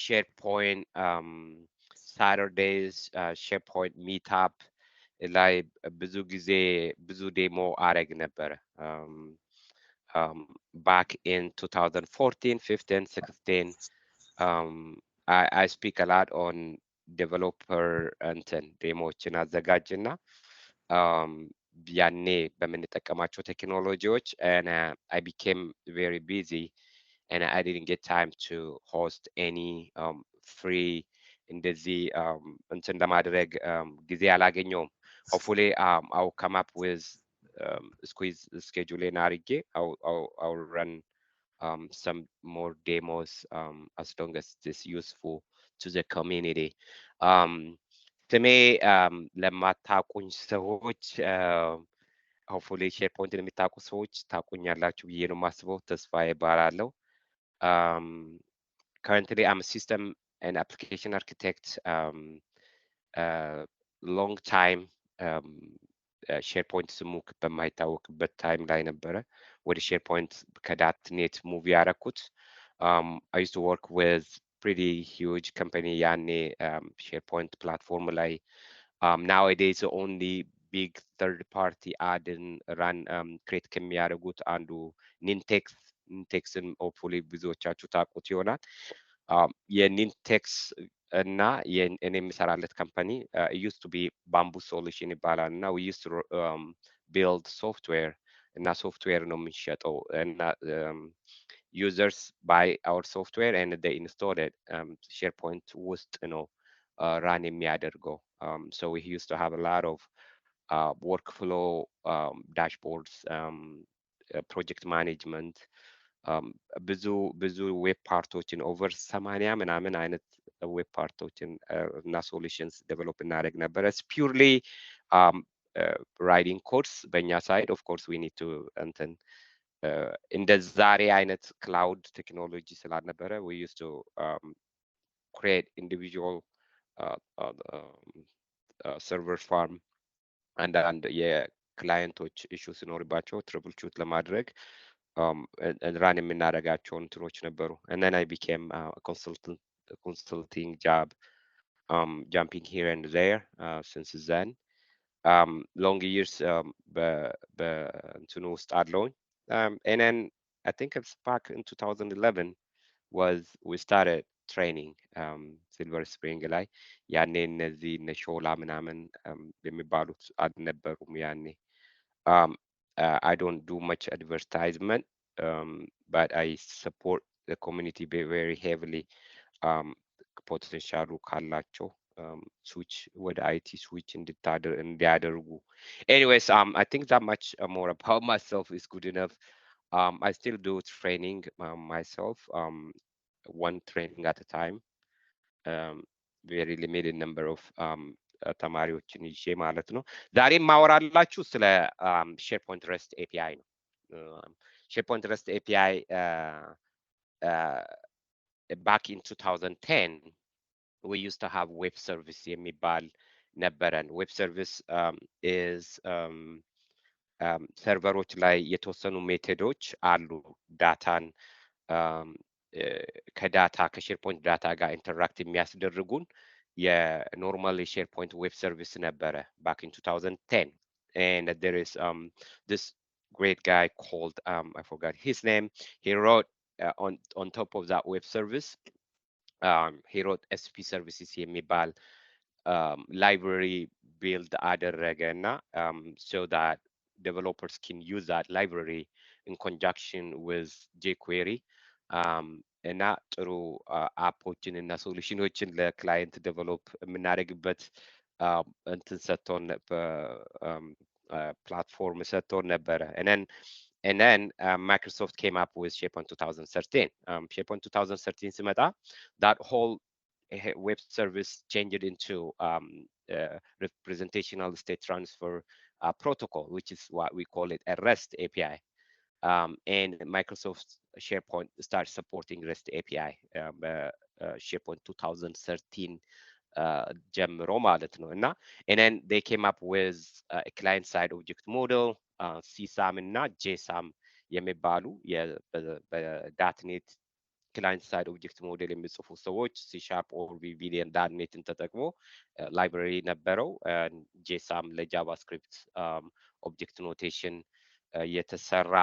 SharePoint Saturdays, SharePoint meetup ላይ ብዙ ዴሞ አረግ ነበር back in 2014 15 16 I speak a lot on developer እንትን ዴሞዎችን አዘጋጅና ያኔ በምንጠቀማቸው ቴክኖሎጂዎች and I became very busy and I didn't get time to host any free እንደዚህ እንትን ለማድረግ ጊዜ አላገኘውም hopefully I'll come up with squeeze schedule አድርጌ I'll run some more demos as long as it's useful to the community ስሜ ለማታውቁኝ ሰዎች hopefully SharePoint የሚታውቁ ሰዎች ታውቁኛላችሁ ብዬ ነው የማስበው ተስፋዬ እባላለሁ currently I'm a system and application architect long time SharePoint ስሙ በማይታወቅበት ታይም ላይ ነበረ ወደ SharePoint ከዳት ኔት ሙቭ ያደረኩት I used to work with pretty huge company ያኔ SharePoint platform ላይ nowadays only big third party add-in run create ከሚያደርጉት አንዱ ኒንቴክስን hopefully ብዙዎቻችሁ ታውቁት ይሆናል የኒንቴክስ እና እኔ የምሰራለት ካምፓኒ used to be bamboo solution ይባላል እና we used to build software እና ሶፍትዌር ነው የምንሸጠው እና users buy our software and they install it SharePoint ውስጥ ነው run የሚያደርገው so we used to have a lot of workflow dashboards project management ብዙ ዌብ ፓርቶችን ኦቨር 80 ምናምን አይነት ዌብ ፓርቶችን እና ሶሉሽንስ ዴቨሎፕ እናደርግ ነበረ ፒውርሊ ራይቲንግ ኮድስ በእኛ ሳይድ ኦፍ ኮርስ ዊ ኒድ ቱ እንትን እንደ ዛሬ አይነት ክላውድ ቴክኖሎጂ ስላልነበረ we used to create individual server farm አንዳንድ የክላይንቶች ኢሹ ሲኖርባቸው ትረብል ሹት ለማድረግ ራን የምናደርጋቸው እንትኖች ነበሩ and then I became a consulting job jumping here and there since then long years በእንትኑ ውስጥ አለውኝ and then I think it's back in 2011 was we started training silver spring ላይ ያኔ እነዚህ እነ ሾላ ምናምን የሚባሉት አልነበሩም ያኔ I don't do much advertisement but I support the community very heavily potential ካላቸው switch ወደ IT switch እንዲያደርጉ anyways I think that much more about myself is good enough I still do training myself one training at a time very limited number of ተማሪዎችን ይዤ ማለት ነው ዛሬ ማወራላችሁ ስለ SharePoint REST API ነው SharePoint REST API back in 2010 we used to have web service የሚባል ነበረን web service is ሰርቨሮች ላይ የተወሰኑ ሜቶዶች አሉ ዳታን ከዳታ ከሼርፖይንት ዳታ ጋር ኢንተራክት የሚያስደርጉን የኖርማል SharePoint web service ነበረ back in 2010 and there is this great guy called I forgot his name he wrote on top of that web service he wrote SP services የሚባል library build አደረገና so that developers can use that library in conjunction with jQuery እና ጥሩ አፖችን እና ሶሉሽኖችን ለክላይንት ዴቨሎፕ የምናደርግበት እንትን ሰጥቶን platform ሰጥቶን ነበረ and then Microsoft came up with SharePoint 2013 SharePoint 2013 ሲመጣ that whole web service changed into representational state transfer protocol which is what we call it a REST API and Microsoft SharePoint started supporting REST API SharePoint 2013 ጀምሮ ማለት ነው እና and then they came up with a client side object model CSAM እና JSAM የሚባሉ በዳትኔት ክላይንት ሳይድ ኦብጀክት ሞዴል የሚጽፉ ሰዎች ሲሻርፕ ኦር ቪቪሊየን ዳትኔትን ተጠቅሞ ላይብራሪ ነበረው። ጄሳም ለጃቫስክሪፕት ኦብጀክት ኖቴሽን የተሰራ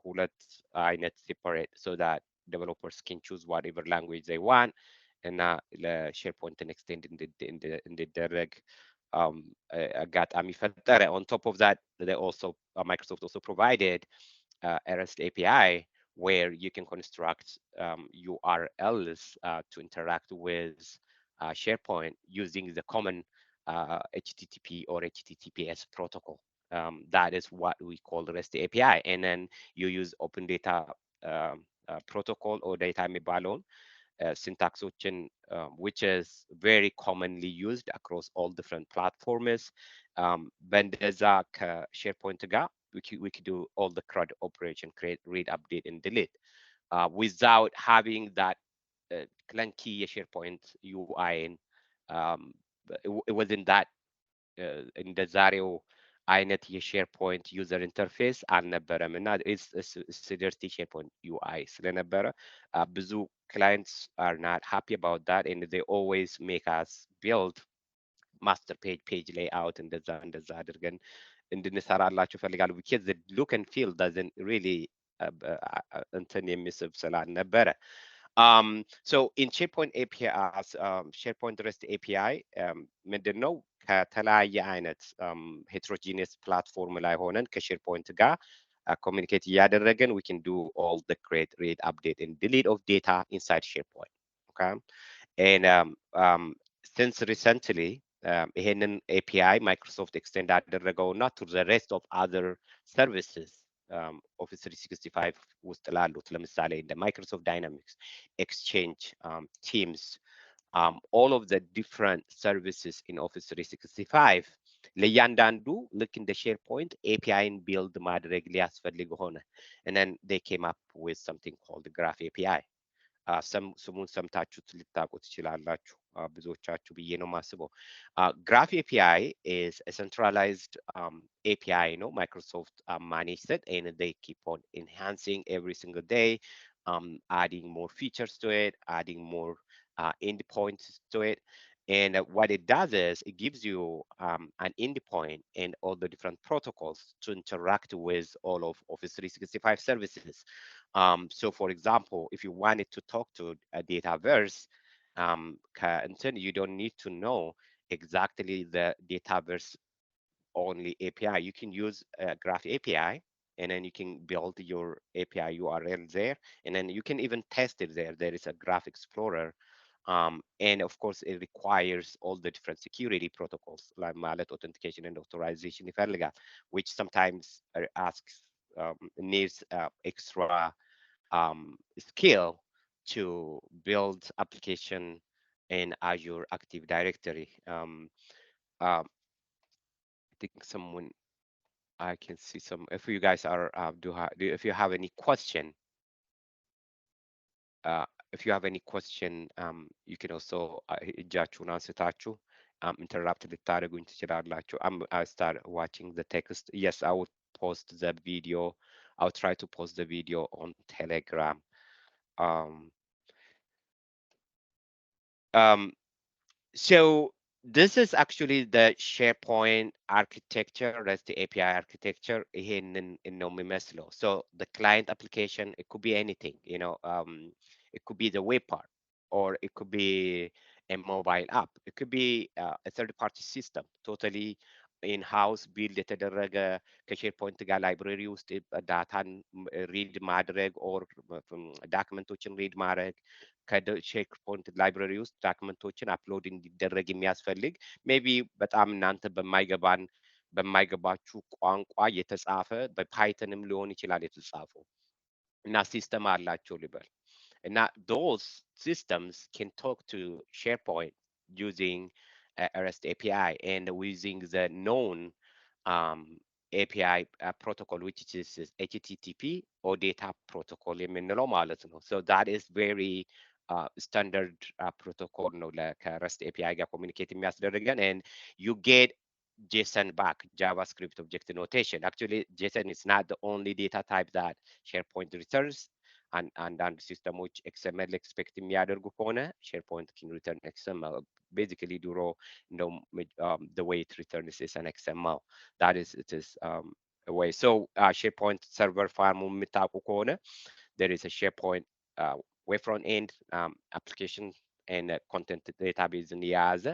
ሁለት አይነት ሴፓሬት ሶ ዳት ዴቨሎፐርስ ኬን ቹዝ ዋትኤቨር ላንጉዌጅ ዘይ ዋንት እና ለሼርፖይንትን ኤክስቴንድ እንዲደረግ አጋጣሚ ፈጠረ። On top of that, they also Microsoft also provided a REST API where you can construct URLs to interact with SharePoint using the common HTTP or HTTPS protocol. That is what we call the REST API. And then you use open data protocol or data የሚባለውን syntaxዎችን which is very commonly used across all different platforms. በእንደዛ ከሼርፖይንት ጋር we could do all the CRUD operation, create, read, update, and delete without having that clunky SharePoint UI. It wasn't that እንደ ዛሬው አይነት የሼርፖይንት ዩዘር ኢንተርፌስ አልነበረም እና ስደርቲ ሼርፖይንት ዩአይ ስለነበረ ብዙ clients are not happy about that and they always make us build master page layout እንደዛ አድርገን እንድንሰራላቸው ፈልጋሉ because the look and feel doesn't really እንትን የሚስብ ስላልነበረ so in SharePoint APIs, SharePoint REST API ምንድነው ከተለያየ አይነት heterogeneous platform ላይ ሆነን ከሼርፖይንት ጋር communicate እያደረገን we can do all the create, read, update, and delete of data inside SharePoint. Okay, and since recently ይሄንን API Microsoft extend አደረገውና to the rest of other services Office 365 ውስጥ ላሉት ለምሳሌ እንደ Microsoft Dynamics, Exchange, Teams, all of the different services in Office 365 ለእያንዳንዱ ልክ እንደ SharePoint APIን build ማድረግ ሊያስፈልግ ሆነ. And then they came up with something called the Graph API. ስሙን ሰምታችሁት ልታውቁ ትችላላችሁ ብዙዎቻችሁ ብዬ ነው ማስበው። Graph API is a centralized API, Microsoft managed it and they keep on enhancing every single day, adding more features to it, adding more endpoints to it. And what it does is it gives you an endpoint and all the different protocols to interact with all of Office 365 services. So for example, if you wanted to talk to a Dataverse, you don't need to know exactly the Dataverse only API. You can use a Graph API, and then you can build your API URL there, and then you can even test it there. There is a Graph Explorer. And of course, it requires all the different security protocols like mallet authentication and authorization, which sometimes asks needs extra skill to build application in Azure Active Directory. I think someone I can see some. If you guys are if you have any question. If you have any question, you can also እጃችሁን አንስታችሁ interrupt ልታደርጉኝ ትችላላችሁ. I start watching the text. Yes, I would post the video. I'll try to post the video on Telegram. So this is actually the SharePoint architecture, REST API architecture. ነው የሚመስለው. So the client application, it could be anything, it could be the web part, or it could be a mobile app. It could be a third-party system, totally in-house build የተደረገ ከሼርፖይንት ጋር ላይብረሪ ውስጥ ዳታን ሪድ ማድረግ ኦር ዳክመንቶችን ሪድ ማድረግ ከሼርፖይንት ላይብረሪ ውስጥ ዳክመንቶችን አፕሎድ እንዲደረግ የሚያስፈልግ ሜቢ በጣም እናንተ በማይገባችሁ ቋንቋ የተጻፈ በፓይተንም ሊሆን ይችላል የተጻፈው እና ሲስተም አላቸው ልበል እና those systems can talk to SharePoint using a REST API and using the known API protocol, which is HTTP or data protocol የምንለው ማለት ነው. So that is very standard protocol ነው ከREST API ጋር communicate የሚያስደርገን and you get JSON back, JavaScript object notation. Actually, JSON is not the only data type that SharePoint returns. አንዳንድ ሲስተሞች ኤክስኤምኤል ኤክስፔክት የሚያደርጉ ከሆነ ሼርፖይንት ኪን ሪተርን ኤክስኤምኤል ቤዚካሊ ድሮ እንደውም the way it returns is an XML that is it is a way so SharePoint server farm የምታውቁ ከሆነ there is a SharePoint web front end application and content database የያዘ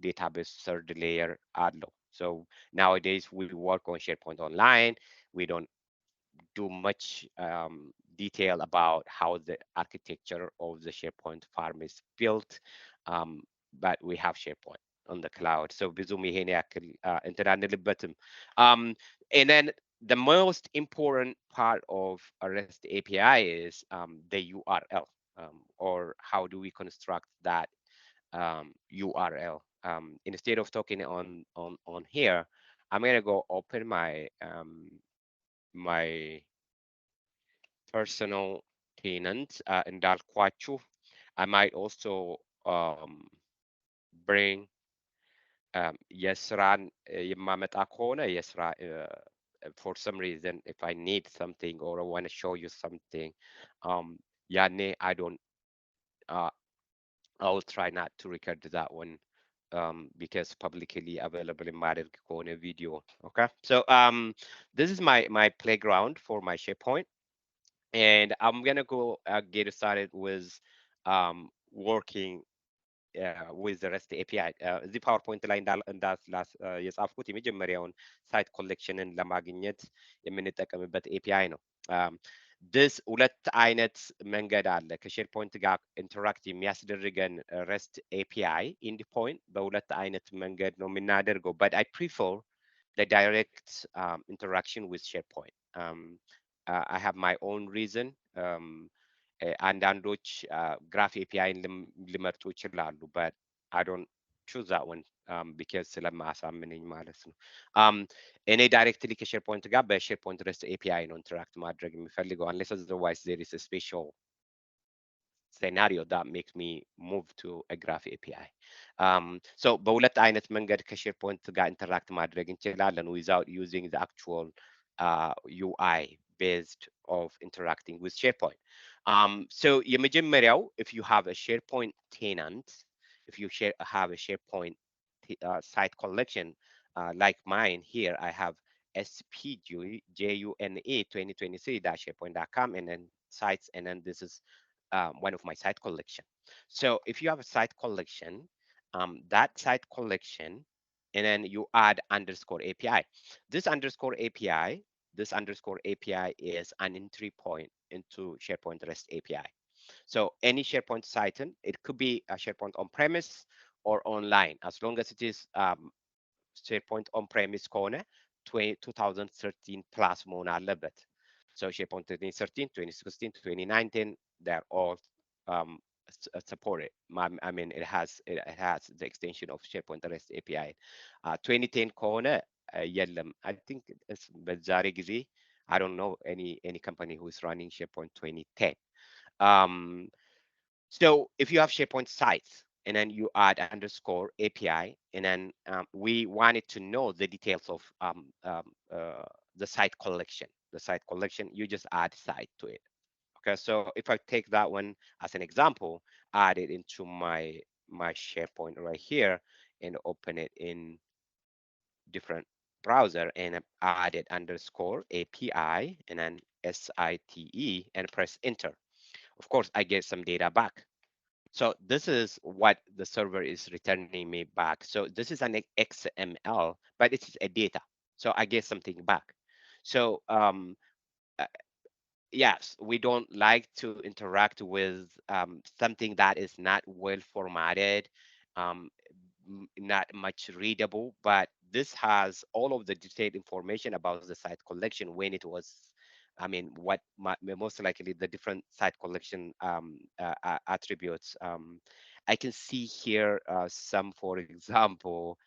database third layer አለው so nowadays we work on SharePoint Online we don't do much detail about how the architecture of the SharePoint farm is built, but we have SharePoint on the cloud. So ብዙም ይሄን ያክል እንትን አንልበትም. And then the most important part of a REST API is the URL, or how do we construct that URL. Instead of talking on here, I'm gonna go open my personal tenant እንዳልኳችሁ I might also bring የስራን የማመጣ ከሆነ የስራ for some reason if I need something or I want to show you something ያኔ I don't I'll try not to record that one because publicly available የማደርግ ከሆነ video okay so this is my playground for my SharePoint and I'm gonna go get started with working with the REST API. እዚህ ፓወርፖይንት ላይ የጻፍኩት የመጀመሪያውን ሳይት ኮሌክሽንን ለማግኘት የምንጠቀምበት ኤፒአይ ነው። this ሁለት አይነት መንገድ አለ ከሼርፖይንት ጋር ኢንተራክት የሚያስደርገን REST API ኢንድ ፖይንት በሁለት አይነት መንገድ ነው የምናደርገው but I prefer the direct interaction with SharePoint. I have my own reason. አንዳንዶች ግራፍ ኤፒአይን ሊመርጡ ይችላሉ but I don't choose that one because ስለማያሳምነኝ ማለት ነው። እኔ ዳይሬክትሊ ከሼርፖይንት ጋር በሼርፖይንት REST API ነው ኢንተራክት ማድረግ የሚፈልገው unless otherwise there is a special scenario that makes me move to a graph API. So በሁለት አይነት መንገድ ከሼርፖይንት ጋር ኢንተራክት ማድረግ እንችላለን without using the actual UI based of interacting with SharePoint. So የመጀመሪያው if you have a SharePoint tenant, if you have a SharePoint site collection like mine here, I have spjune 2023-sharepoint.com and then sites, and then this is one of my site collection. So if you have a site collection, that site collection, and then you add underscore API. This underscore API is an entry point into SharePoint REST API. So any SharePoint site, it could be a SharePoint on-premise or online, as long as it is SharePoint on-premise ከሆነ 2013 plus መሆን አለበት. So SharePoint 2013, 2016, 2019, they're all supported. I mean, it has the extension of SharePoint REST API. 2010 ከሆነ የለም. I think it's በዛሬ ጊዜ I don't know any company who is running SharePoint 2010. So if you have SharePoint sites and then you add underscore API, and then we wanted to know the details of the site collection. The site collection, you just add site to it. Okay, so if I take that one as an example, add it into my SharePoint right here and open it in different browser and add it underscore API and then SITE and press enter. Of course, I get some data back. So this is what the server is returning me back. So this is an XML, but it's a data. So I get something back. So yes, we don't like to interact with something that is not well formatted, not much readable, but this has all of the detailed information about the site collection when it was, I mean, what most likely the different site collection attributes. I can see here some, for example,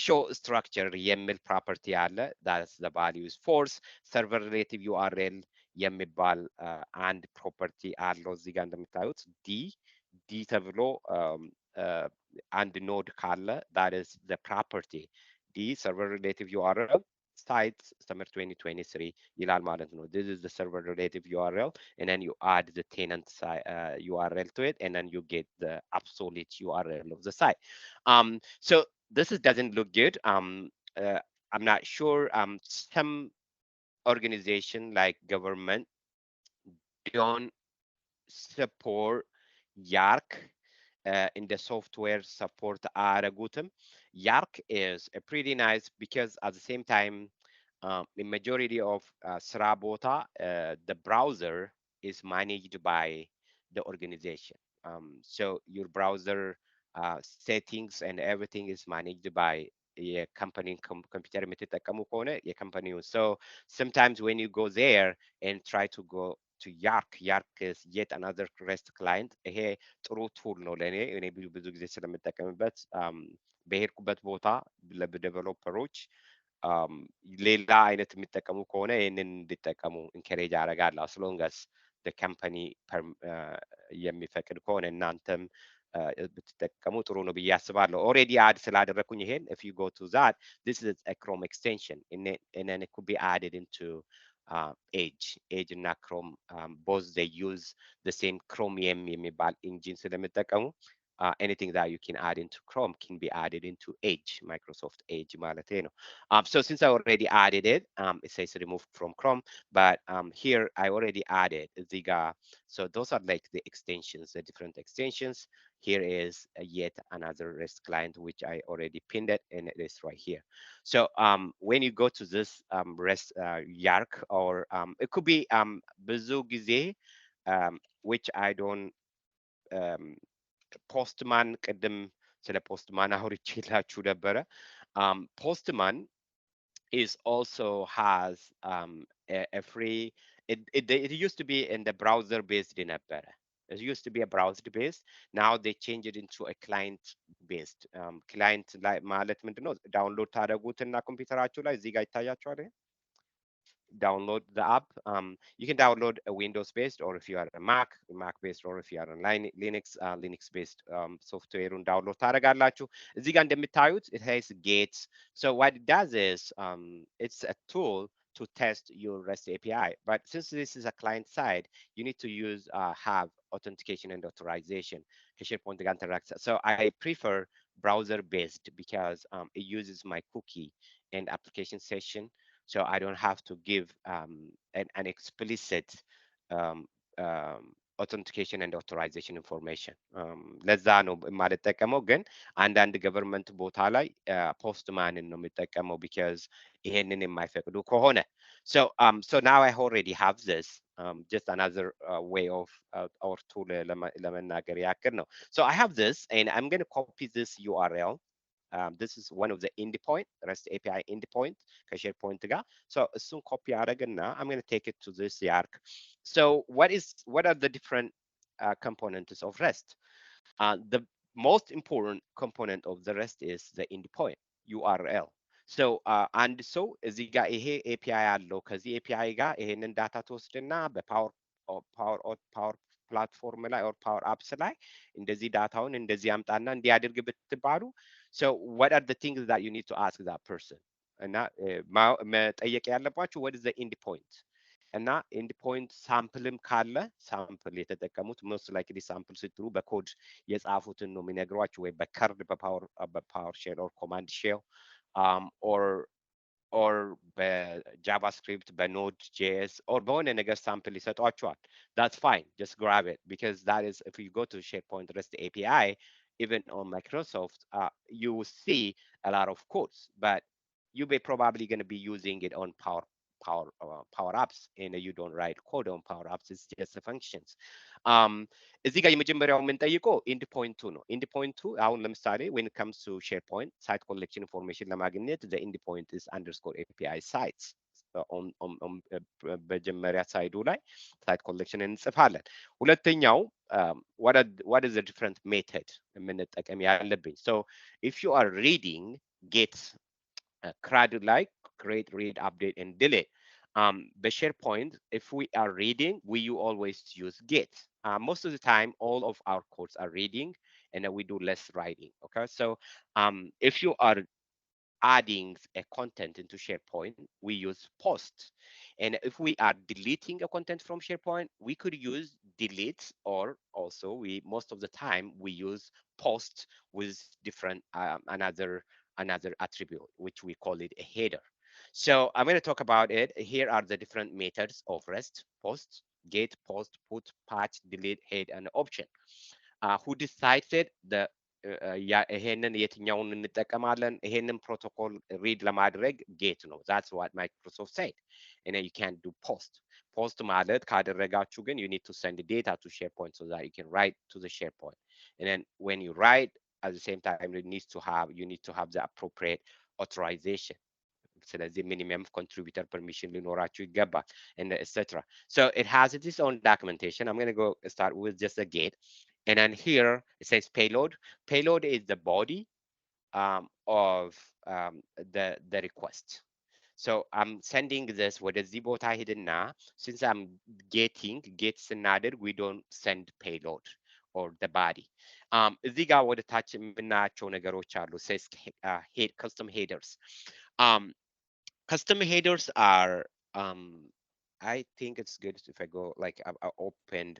show structure የሚል property አለ. That's the value is force. server relative URL የሚባል አንድ property አለው እዚህ ጋር እንደምታዩት ዲ ተብሎ አንድ ኖድ ካለ that is the property. D server relative URL site summer 2023 ይላል ማለት ነው። This is the server relative URL, and then you add the tenant URL to it, and then you get the obsolete URL of the site. So this is, doesn't look good. I'm not sure. Some organization like government don't support Yark in the software support አያደርጉትም. Yark is a pretty nice because at the same time, the majority of ስራ ቦታ the browser is managed by the organization. So your browser settings and everything is managed by የካምፓኒ ኮምፒውተር የምትጠቀሙ ከሆነ የካምፓኒው so sometimes when you go there and try to go to Yark. Yark is yet another REST client. ይሄ ጥሩ ቱል ነው ለእኔ እኔ ብዙ ጊዜ ስለምጠቀምበት በሄድኩበት ቦታ ለዴቨሎፐሮች ሌላ አይነት የሚጠቀሙ ከሆነ ይህንን እንዲጠቀሙ ኢንከሬጅ አደርጋለሁ as long as the company የሚፈቅድ ከሆነ እናንተም ብትጠቀሙ ጥሩ ነው ብዬ አስባለሁ። ኦልሬዲ አድ ስላደረግኩኝ ይሄን if you go to that, this is a Chrome extension and then it could be added into Edge እና Chrome, both they use the same Chromium የሚባል ኢንጂን ስለሚጠቀሙ anything that you can add into Chrome can be added into Edge, Microsoft Edge ማለት ነው። So since I already added it, it says removed from Chrome, but here I already added Ziga. So those are like the extensions, the different extensions. Here is yet another REST client, which I already pinned it, and it is right here. So when you go to this REST Yark, or it could be ብዙ ጊዜ which I don't ፖስትማን ቅድም ስለ ፖስትማን አውርቼላችሁ ነበረ። ፖስትማን is also has a free it used to be in the browser based ነበረ. It used to be a browser based. Now they changed it into a client based. client ላይ ማለት ምንድነው? ዳውንሎድ ታደርጉትና ኮምፒውተራችሁ ላይ እዚህ ጋር ይታያችኋል። download the app. You can download a Windows based, or if you are a Mac based, or if you are on Linux based software and download ታደርጋላችሁ። እዚህ ጋር እንደምታዩት it has gates. So what it does is it's a tool to test your REST API. But since this is a client side, you need to use have authentication and authorization. ከSharePoint ጋር interact. So I prefer browser based because it uses my cookie and application session, so I don't have to give an explicit um, um, authentication and authorization information. ለዛ ነው የማልጠቀመው፣ ግን አንዳንድ ገቨርንመንት ቦታ ላይ ፖስትማንን ነው የሚጠቀመው because ይሄንን የማይፈቅዱ ከሆነ so now I already have this, just another way of our tool ለመናገር ያክል ነው. So I have this and I'm going to copy this URL. This is one of the endpoint, REST API endpoint ከSharePoint ጋር. So እሱን ኮፒ አደረግና I'm going to take it to this Yark. So what are the different components of REST? The most important component of the REST is the endpoint URL. So አንድ ሰው እዚህ ጋር ይሄ API አለው፣ ከዚህ API ጋር ይሄንን ዳታ ትወስድና በፓወር ፕላትፎርም ላይ ኦር ፓወር አፕስ ላይ እንደዚህ ዳታውን እንደዚህ አምጣና እንዲያደርግ ብትባሉ, so what are the things that you need to ask that person? እና መጠየቅ ያለባችሁ what is the end point? እና ኤንድ ፖይንት ሳምፕልም ካለ ሳምፕል የተጠቀሙት ሞስት ላይክሊ ሳምፕል ስትሉ በኮድ የጻፉትን ነው የሚነግሯችሁ፣ ወይ በከርድ በፓወር ሼል ኦር ኮማንድ ሼል ኦር በጃቫስክሪፕት በኖድ ጄኤስ ኦር በሆነ ነገር ሳምፕል ይሰጧቸዋል። that's fine, just grab it, because that is, if you go to SharePoint REST API, even on Microsoft, you will see a lot of codes, but you may probably going to be using it on PowerApps, and you don't write code on PowerApps, it's just the functions. እዚህ ጋር የመጀመሪያው የምንጠይቀው ኢንድ ፖይንቱ ነው። ኢንድ ፖይንቱ አሁን ለምሳሌ when it comes to SharePoint site collection information ለማግኘት the end point is underscore API sites በመጀመሪያ ሳይዱ ላይ ሳይት ኮሌክሽን እንጽፋለን። ሁለተኛው what is the different method የምንጠቀም ያለብኝ? So if you are reading, get CRUD like create, read, update, and delete. The SharePoint, if we are reading, we always use get. Most of the time, all of our codes are reading, and then we do less writing. Okay, so if you are adding a content into SharePoint, we use post. And if we are deleting a content from SharePoint, we could use delete, or also we most of the time we use post with different another attribute, which we call it a header. So I'm going to talk about it. Here are the different methods of REST: post, get, post, put, patch, delete, head, and option. Who decides it? ይሄንን የትኛውን እንጠቀማለን? ይሄንን ፕሮቶኮል ሪድ ለማድረግ ጌት ነው። that's what Microsoft said. and then you can do post. post ማለት ካደረጋችሁ ግን you need to send the data to SharePoint so that you can write to the SharePoint. and then when you write, at the same time you need to have the appropriate authorization. ስለዚህ ሚኒመም ኮንትሪቢዩተር ፐርሚሽን ሊኖራችሁ ይገባል and etc. So it has its own documentation. I'm going to go start with just a gate. And then here it says payload. Payload is the body of the request. So I'm sending this ወደዚህ ቦታ ሄድና since I'm get ስናደርግ we don't send payload or the body. እዚህ ጋር ወደ ታች የምናያቸው ነገሮች አሉ says custom headers. um, Custom headers are I think it's good if I go like I opened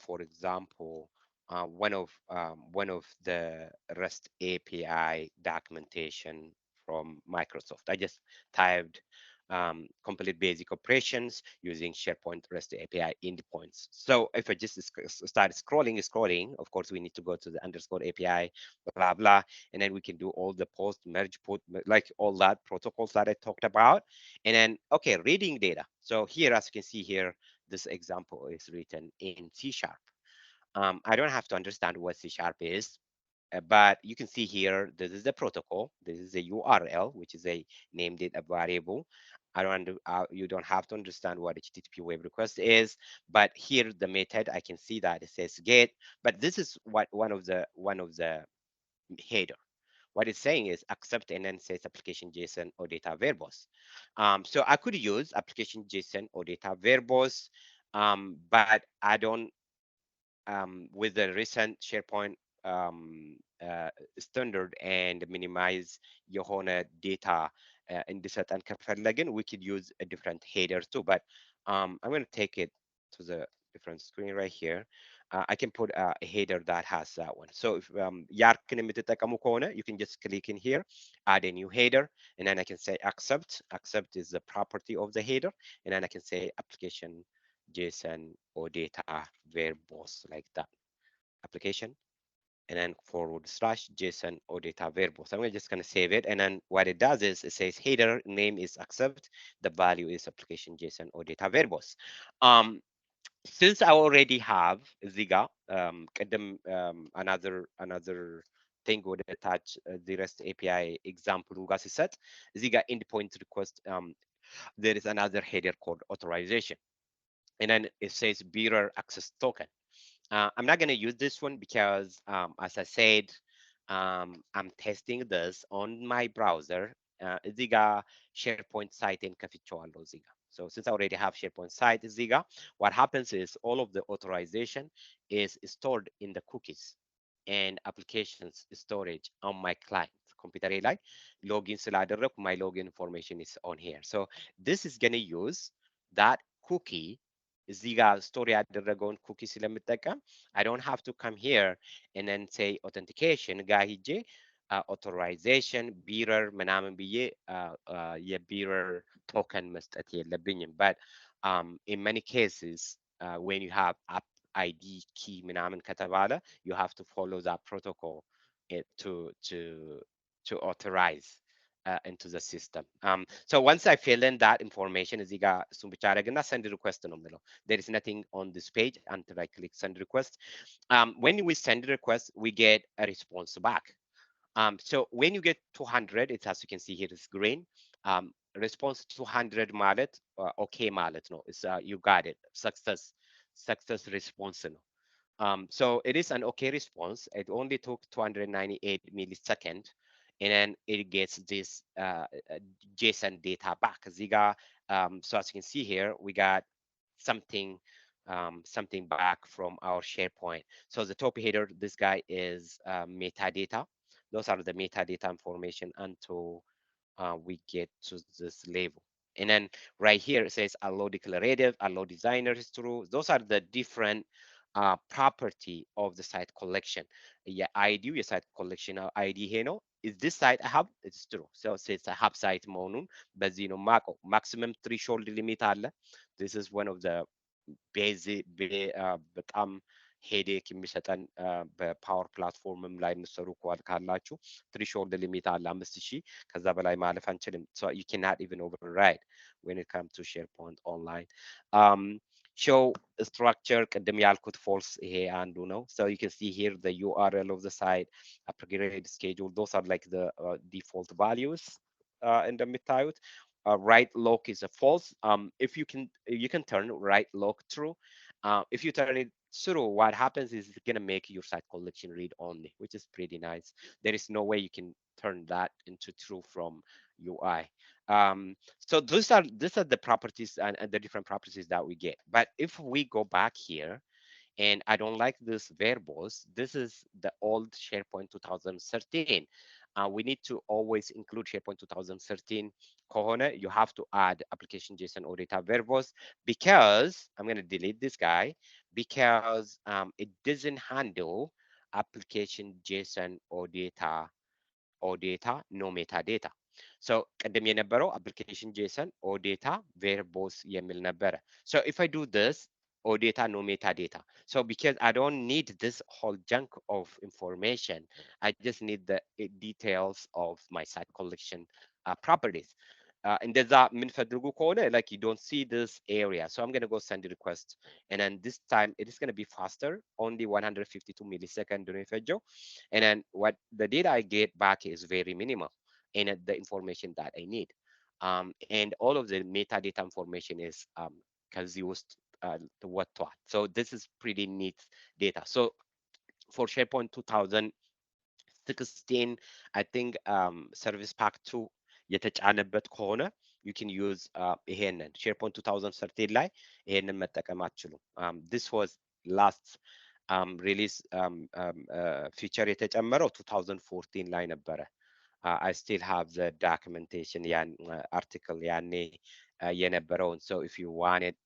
for example one of the REST API documentation from Microsoft. I just typed complete basic operations using SharePoint REST API endpoints. So if I just start scrolling, of course we need to go to the underscore API, blah blah, and then we can do all the post, merge, put, like all that protocols that I talked about. And then okay, reading data. So here, as you can see here, this example is written in C sharp. I don't have to understand what C sharp is, but you can see here, this is the protocol. This is a URL, which is a named it a variable. You don't have to understand what HTTP web request is, but here the method, I can see that it says get, but this is what one of the header. What it's saying is accept and then says application JSON or data verbose. So I could use application JSON or data verbose, but I don't with the recent SharePoint uh, standard and minimize የሆነ data እንዲሰጠን ከፈለግን we could use a different header too. But I'm going to take it to the different screen right here. I can put a header that has that one. So if ያርክን የምትጠቀሙ ከሆነ you can just click in here, add a new header, and then I can say accept. Accept is the property of the header, and then I can say application JSON or data verbose, like that. Application and then forward slash JSON or data verbose. So I'm just going to save it. And then what it does is it says header name is accept. The value is application JSON or data verbose. Since I already have Ziga, another thing would attach the REST API example ጋር ሲሰጥ Ziga endpoint request, there is another header called authorization. And then it says bearer access token. I'm not going to use this one because, as I said, I'm testing this on my browser. Ziga SharePoint site in ከፍቼዋለሁ Ziga. So since I already have SharePoint site Ziga, what happens is all of the authorization is stored in the cookies and applications storage on my client computer ላይ login ስላደረኩ my login information is on here. So this is going to use that cookie እዚህ ጋር ስቶር ያደረገውን ኩኪ ስለምጠቀም I don't have to come here and then say authentication ጋር ሂጄ authorization bearer ምናምን ብዬ የbearer token መስጠት የለብኝም. But in many cases when you have app ID key ምናምን ከተባለ you have to follow that protocol to authorize into the system. So once I fill in that information, እዚህ ጋር እሱን ብቻ አደረግና send request ነው የምለው. There is nothing on this page until I click send request. When we send request, we get a response back. So when you get 200, it's as you can see here, it's green. Response 200 ማለት okay ማለት ነው. It's you got it. Success response ነው. So it is an okay response. It only took 298 milliseconds, and then it gets this JSON data back. Ziga, so as you can see here, we got something something back from our SharePoint. So the top header, this guy is metadata. Those are the metadata information onto we get to this level. And then right here it says allow declarative, allow designer is true. Those are the different property of the site collection. Yeah, ID your site collection ID here no is this site a hub? It's true. So it's a hub site መሆኑን በዚህ ነው ማቀው maximum threshold limit አለ. This is one of the basic በጣም ሄዴክ የሚሰጠን በፓወር ፕላትፎርምም ላይ የምትሰሩ ካላችሁ threshold limit አለ 5000 ከዛ በላይ ማለፍ አንችልም. So you cannot even override when it comes to SharePoint online. Um, show structure ቅድም ያልኩት false ይሄ አንዱ ነው. So you can see here the URL of the site, upgrade schedule. Those are like the default values እንደምታዩት. Right lock is a false. If you can turn right lock true. If you turn it true, what happens is it's gonna make your site collection read only, which is pretty nice. There is no way you can turn that into true from UI. So these are the properties and the different properties that we get. But if we go back here, and I don't like this variables. This is the old SharePoint 2013. We need to always include SharePoint 2013 Kohona. You have to add application JSON or data variables because I'm going to delete this guy because it doesn't handle application JSON or data, no metadata. So ቅድም የነበረው application JSON or data variables የሚል ነበረ. So if I do this or data, no metadata. So because I don't need this whole chunk of information, I just need the details of my site collection properties. እንደዛ የምንፈልጉ ከሆነ like you don't see this area, so I'm going to go send a request, and then this time it is going to be faster, only 152 milliseconds during Fejo, and then what the data I get back is very minimal and the information that I need, and all of the metadata information is ከዚህ ውስጥ ወጥቷል. So this is pretty neat data. So for SharePoint 2016, I think service pack 2 የተጫነበት ከሆነ you can use ይሄንን SharePoint 2013 ላይ ይሄንን መጠቀም አትችሉም. This was last release feature የተጨመረው 2014 ላይ ነበረ. I still have the documentation article ያኔ የነበረውን. So if you want it,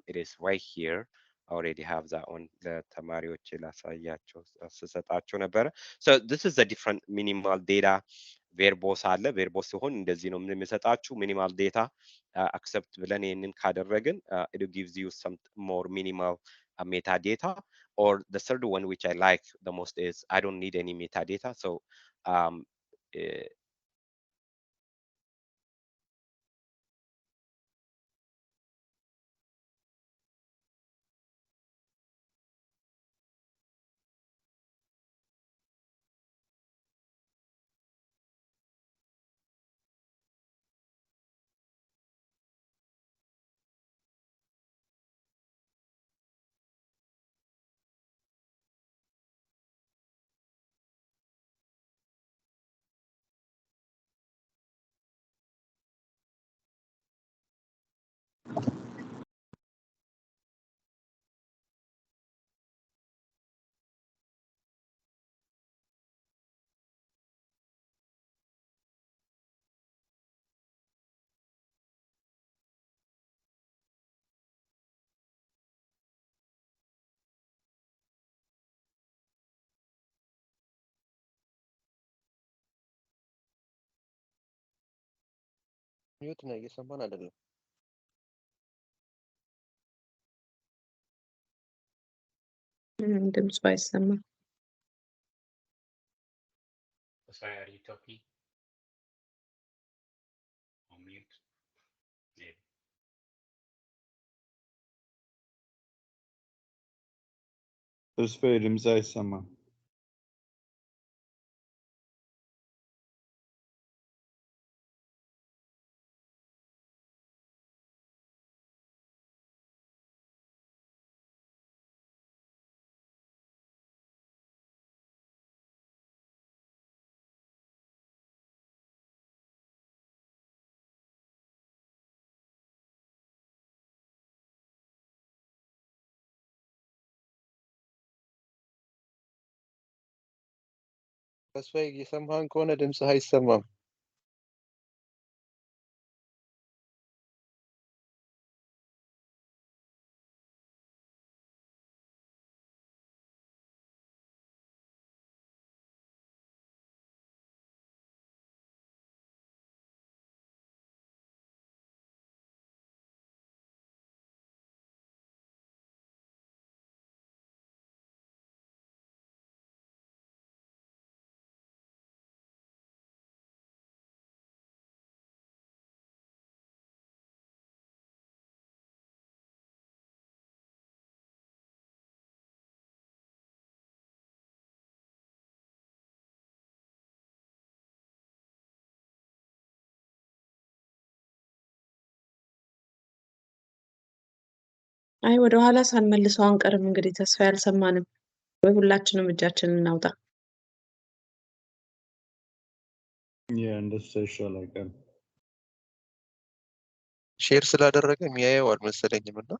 it is right here. I already have that on the ተማሪዎች ላሳያቸው ስሰጣቸው ነበረ. So this is a different minimal data ቬርቦስ አለ። ቬርቦስ ሲሆን እንደዚህ ነው የሚሰጣችሁ ሚኒማል ዴታ አክሰፕት ብለን ይህንን ካደረግን it gives you some more minimal metadata. Or the third one which I like the most is I don't need any metadata. So um, uh, ሚዩት ነው እየሰማን አይደለም። ድምፁ አይሰማም። Sorry, are you talking on mute? Yeah. ተስፋዬ ድምፅ አይሰማም። ተስፋዬ እየሰማህን ከሆነ ድምፅህ አይሰማም። አይ ወደ ኋላ ሳንመልሰው አንቀርም እንግዲህ ተስፋ ያልሰማንም ወይ ሁላችንም እጃችንን እናውጣ። እንደሱ ይሻላል። ሼር ስላደረገ የሚያየው አልመሰለኝም እና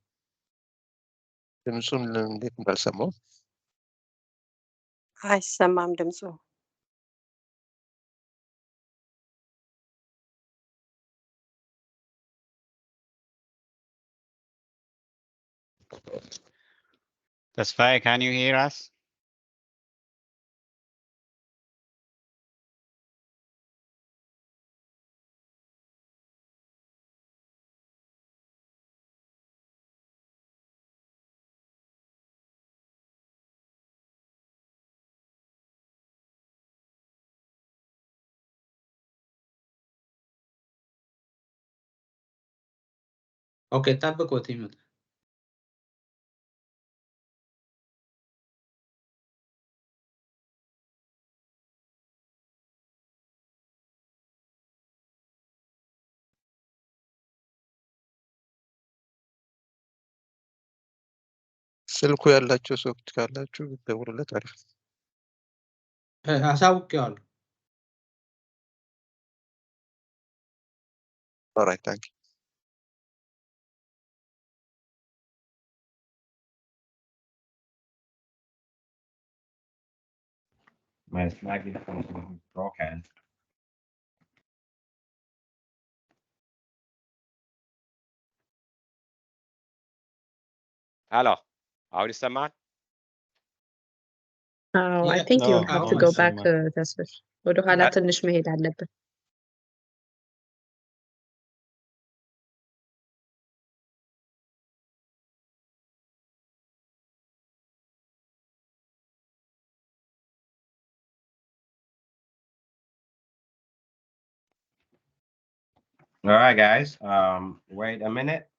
ድምፁን እንዴት እንዳልሰማው አይሰማም ድምፁ። Tasfai, can you hear us? Okay, ጠብቁት ይመጣ። ስልኩ ያላቸው ሰዎች ካላችሁ ብትደውሉለት አሪፍ ነው። አሳውቄዋለሁ። ኦልራይት ታንክ ዩ። My microphone is broken. Hello. አሁን ይሰማል? I think you አዎ፣ have to አሁን go back ይሰማል። ተስፍሽ ወደ ኋላ ትንሽ መሄድ አለብን። All right, guys. Wait a minute.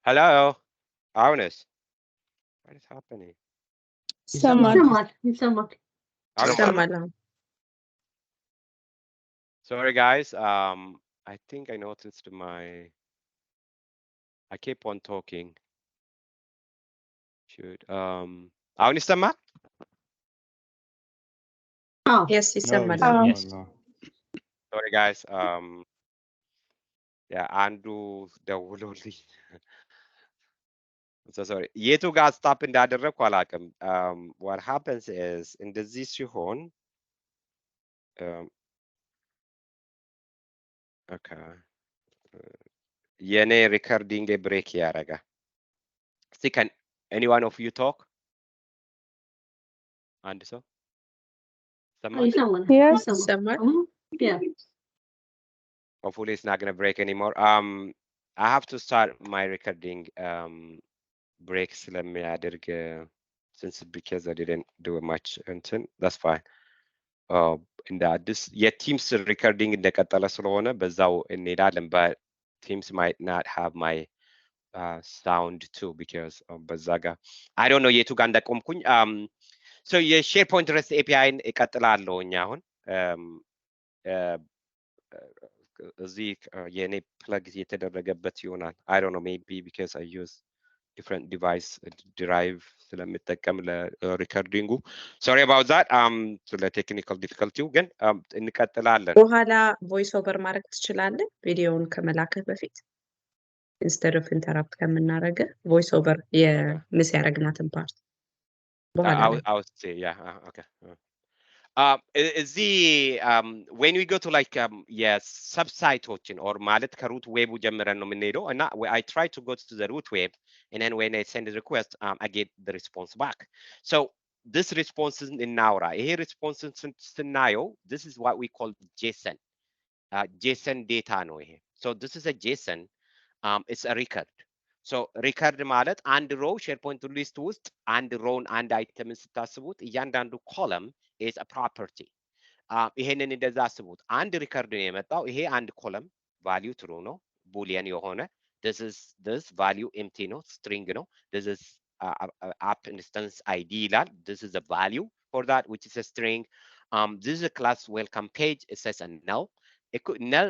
Hello. አሁንስ? What is happening? ይሰማል ይሰማል። አሁን ይሰማል። አሁን Sorry guys. I think I noticed I keep on talking. Should አሁን ይሰማል? yes ይሰማል። አዎ፣ Yes. ይሰማል። Sorry guys. Yeah, አንዱ ደውሎልኝ so sorry. የቱ ጋር ስታፕ እንዳደረግኩ አላውቅም። What happens is እንደዚህ ሲሆን okay. የኔ ሪከርዲንግ ብሬክ ያደርጋል። እስቲ can anyone of you talk? አንድ ሰው ይሰማል? ይሰማል። Hopefully it's not gonna break anymore. I have to start my recording break ስለሚያደርግ since because I didn't do much until that's fine. እንደ አዲስ የቲምስ ሪከርዲንግ እንደቀጠለ ስለሆነ በዛው እንሄዳለን but teams might not have my sound too because በዛ ጋር I don't know የቱ ጋር እንደቆምኩኝ so የሼርፖይንት ረስት ኤፒአይን እቀጥላለሁኝ አሁን እዚህ የኔ ፕለግ የተደረገበት ይሆናል I don't know maybe because I use different device drive ስለምጠቀም ለሪከርዲንጉ sorry about that ስለ ቴክኒካል ዲፊከልቲው ግን እንቀጥላለን በኋላ ቮይስ ኦቨር ማድረግ ትችላለህ ቪዲዮውን ከመላክህ በፊት instead of interrupt ከምናረግ ቮይስ ኦቨር የሚስ ያረግናትን ፓርት በኋላ I would say yeah okay እዚህ when we go to like yes subsiteዎችን or ማለት ከሩት ዌቡ ጀምረን ነው የምንሄደው እና I try to go to the root web and then when I send the request I get the response back so this response እናውራ ይሄ response ስናየው this is what we call JSON JSON data ነው ይሄ so this is a JSON it's a record so record ማለት አንድ row SharePoint ሊስት ውስጥ አንድ row አንድ አይተምን ስታስቡት እያንዳንዱ column is a property ይሄንን እንደዛ አስቡት። አንድ ሪከርድ ነው የመጣው። ይሄ አንድ ኮለም ቫሊዩ ትሩ ነው ቡሊየን የሆነ this value empty ነው string ነው this is app instance id ይላል this is a value for that which is a string this is a class welcome page it says a null null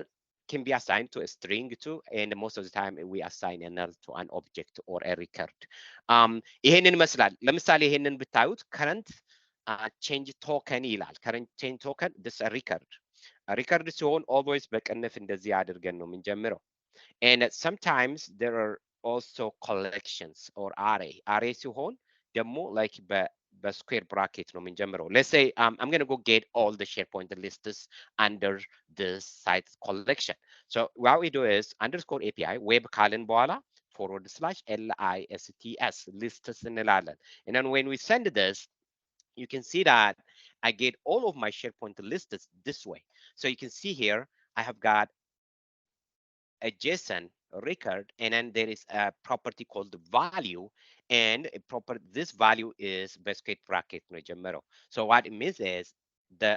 can be assigned to a string too and most of the time we assign a null to an object or a record ይሄንን ይመስላል። ለምሳሌ ይሄንን ብታዩት current change token ይላል current change token this a record ሲሆን always በቅንፍ እንደዚህ አድርገን ነው የምንጀምረው and sometimes there are also collections or array ሲሆን ደግሞ like በsquare bracket ነው የምንጀምረው let's say I'm going to go get all the SharePoint lists under this site collection so what we do is underscore API web ካልን በኋላ /lists lists እንላለን and then when we send this you can see that I get all of my SharePoint lists this way. So you can see here, I have got a JSON record, and then there is a property called value, and this value is basket bracket mejamero. So what it means is the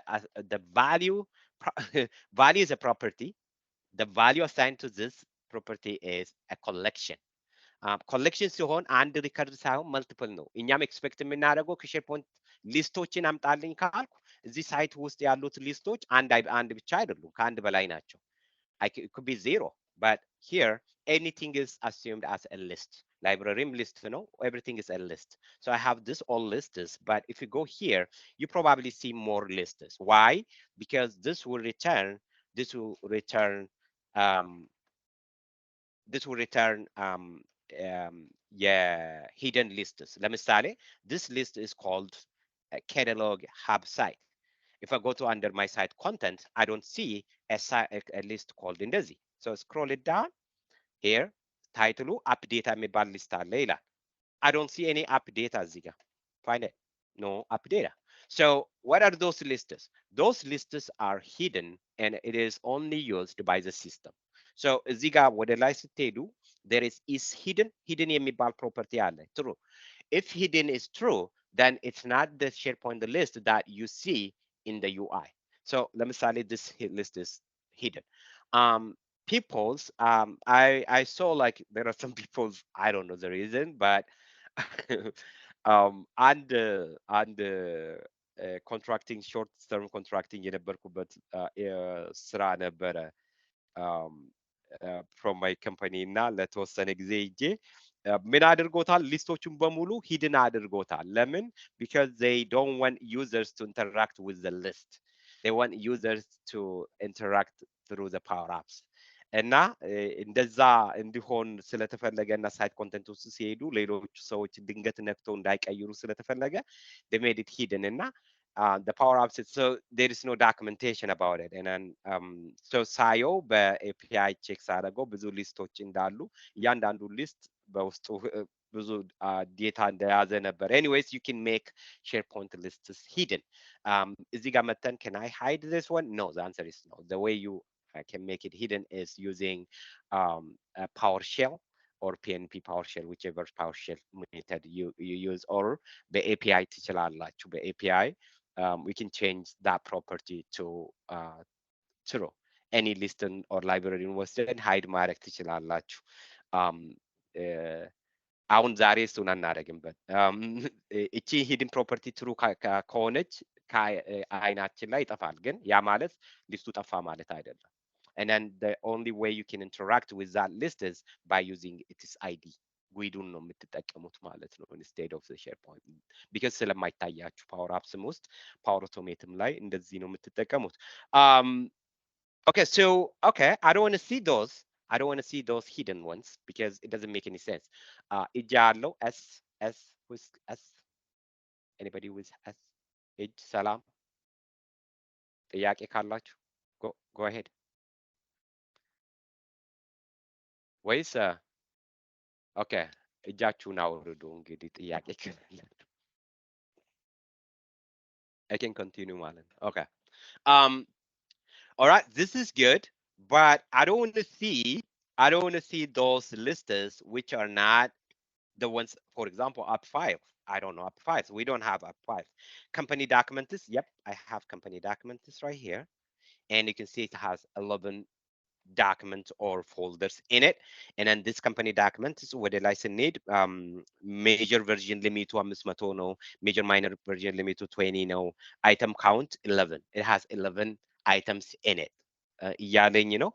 value value is a property. The value assigned to this property is a collection. ኮሌክሽን ሲሆን አንድ ሪከርድ ሳይሆን መልቲፕል ነው። እኛም ኤክስፔክት የምናደርገው ከሼርፖይንት ሊስቶችን አምጣልኝ ካልኩ እዚህ ሳይት ውስጥ ያሉት ሊስቶች አንድ ብቻ አይደሉም፣ ከአንድ በላይ ናቸው። it could be 0 but here anything is assumed as a list. Library list ነው, everything is a list. So I have this all lists, but if you go here you probably see more lists. Why? Because this will return hidden lists. ለምሳሌ this list is called a catalog hub site. If I go to under my site content, I don't see a list called እንደዚህ. So scroll it down here ታይትሉ app data የሚባል ሊስት አለ ይላል። I don't see any app data እዚህ ጋር. Find it. No app data. So what are those lists? Those lists are hidden and it is only used by the system. So እዚህ ጋር ወደ ላይ ስትሄዱ there is hidden የሚባል property አለ true. If hidden is true, then it's not the SharePoint list that you see in the UI. So ለምሳሌ this list is hidden. People's I saw like there are some people's I don't know the reason but and contracting short term contracting የነበርኩበት ስራ ነበረ from my company እና ለተወሰነ ጊዜ ሄጄ ምን አድርጎታል ሊስቶቹን በሙሉ ሂድን አድርጎታል ለምን because they don't want users to interact with the list they want users to interact through the PowerApps እና እንደዛ እንዲሆን ስለተፈለገ እና ሳይት ኮንቴንት ውስጥ ሲሄዱ ሌሎች ሰዎች ድንገት ነክተው እንዳይቀይሩ ስለተፈለገ they made it hidden እና the PowerApps so there is no documentation about it and then so ሳየው በኤፒአይ ቼክ ሳደርገው ብዙ ሊስቶች እንዳሉ እያንዳንዱ ሊስት በውስጡ ብዙ ዴታ እንደያዘ ነበር anyways you can make SharePoint lists hidden እዚህ ጋር መተን can I hide this one no the answer is no the way you can make it hidden is using a PowerShell or PNP PowerShell whichever PowerShell method you use or በኤፒአይ ትችላላችሁ በኤፒአይ we can change that property to true any list or library ወስደን hide ማድረግ ትችላላችሁ አሁን ዛሬ እሱን አናደርግበት እቺ ሂድን ፕሮፐርቲ ትሩ ከሆነች ከአይናችን ላይ ይጠፋል ግን ያ ማለት ሊስቱ ጠፋ ማለት አይደለም and then the only way you can interact with that list is by using its ID ጉይዱን ነው የምትጠቀሙት ማለት ነው instead of the SharePoint because ስለማይታያችሁ PowerApps ውስጥ Power Automateም ላይ እንደዚህ ነው የምትጠቀሙት okay so okay I don't want to see those hidden ones because it doesn't make any sense እጅ ያለው s with s anybody with s እጅ ሰላም ጥያቄ ካላችሁ go ahead ወይስ okay እጃችሁን አውርዱ እንግዲህ ጥያቄ ካላችሁ I can continue ማለት okay all right this is good but I don't want to see those lists which are not the ones for example app file I don't know, app files. We don't have app files. Company documents. Yep, I have company documents right here. And you can see it has 11 documents or folders in it. And then this company document is what I need. Major version limit to 500 no, major minor version limit to 20 no, item count 11. It has 11 items in it. እያለኝ ነው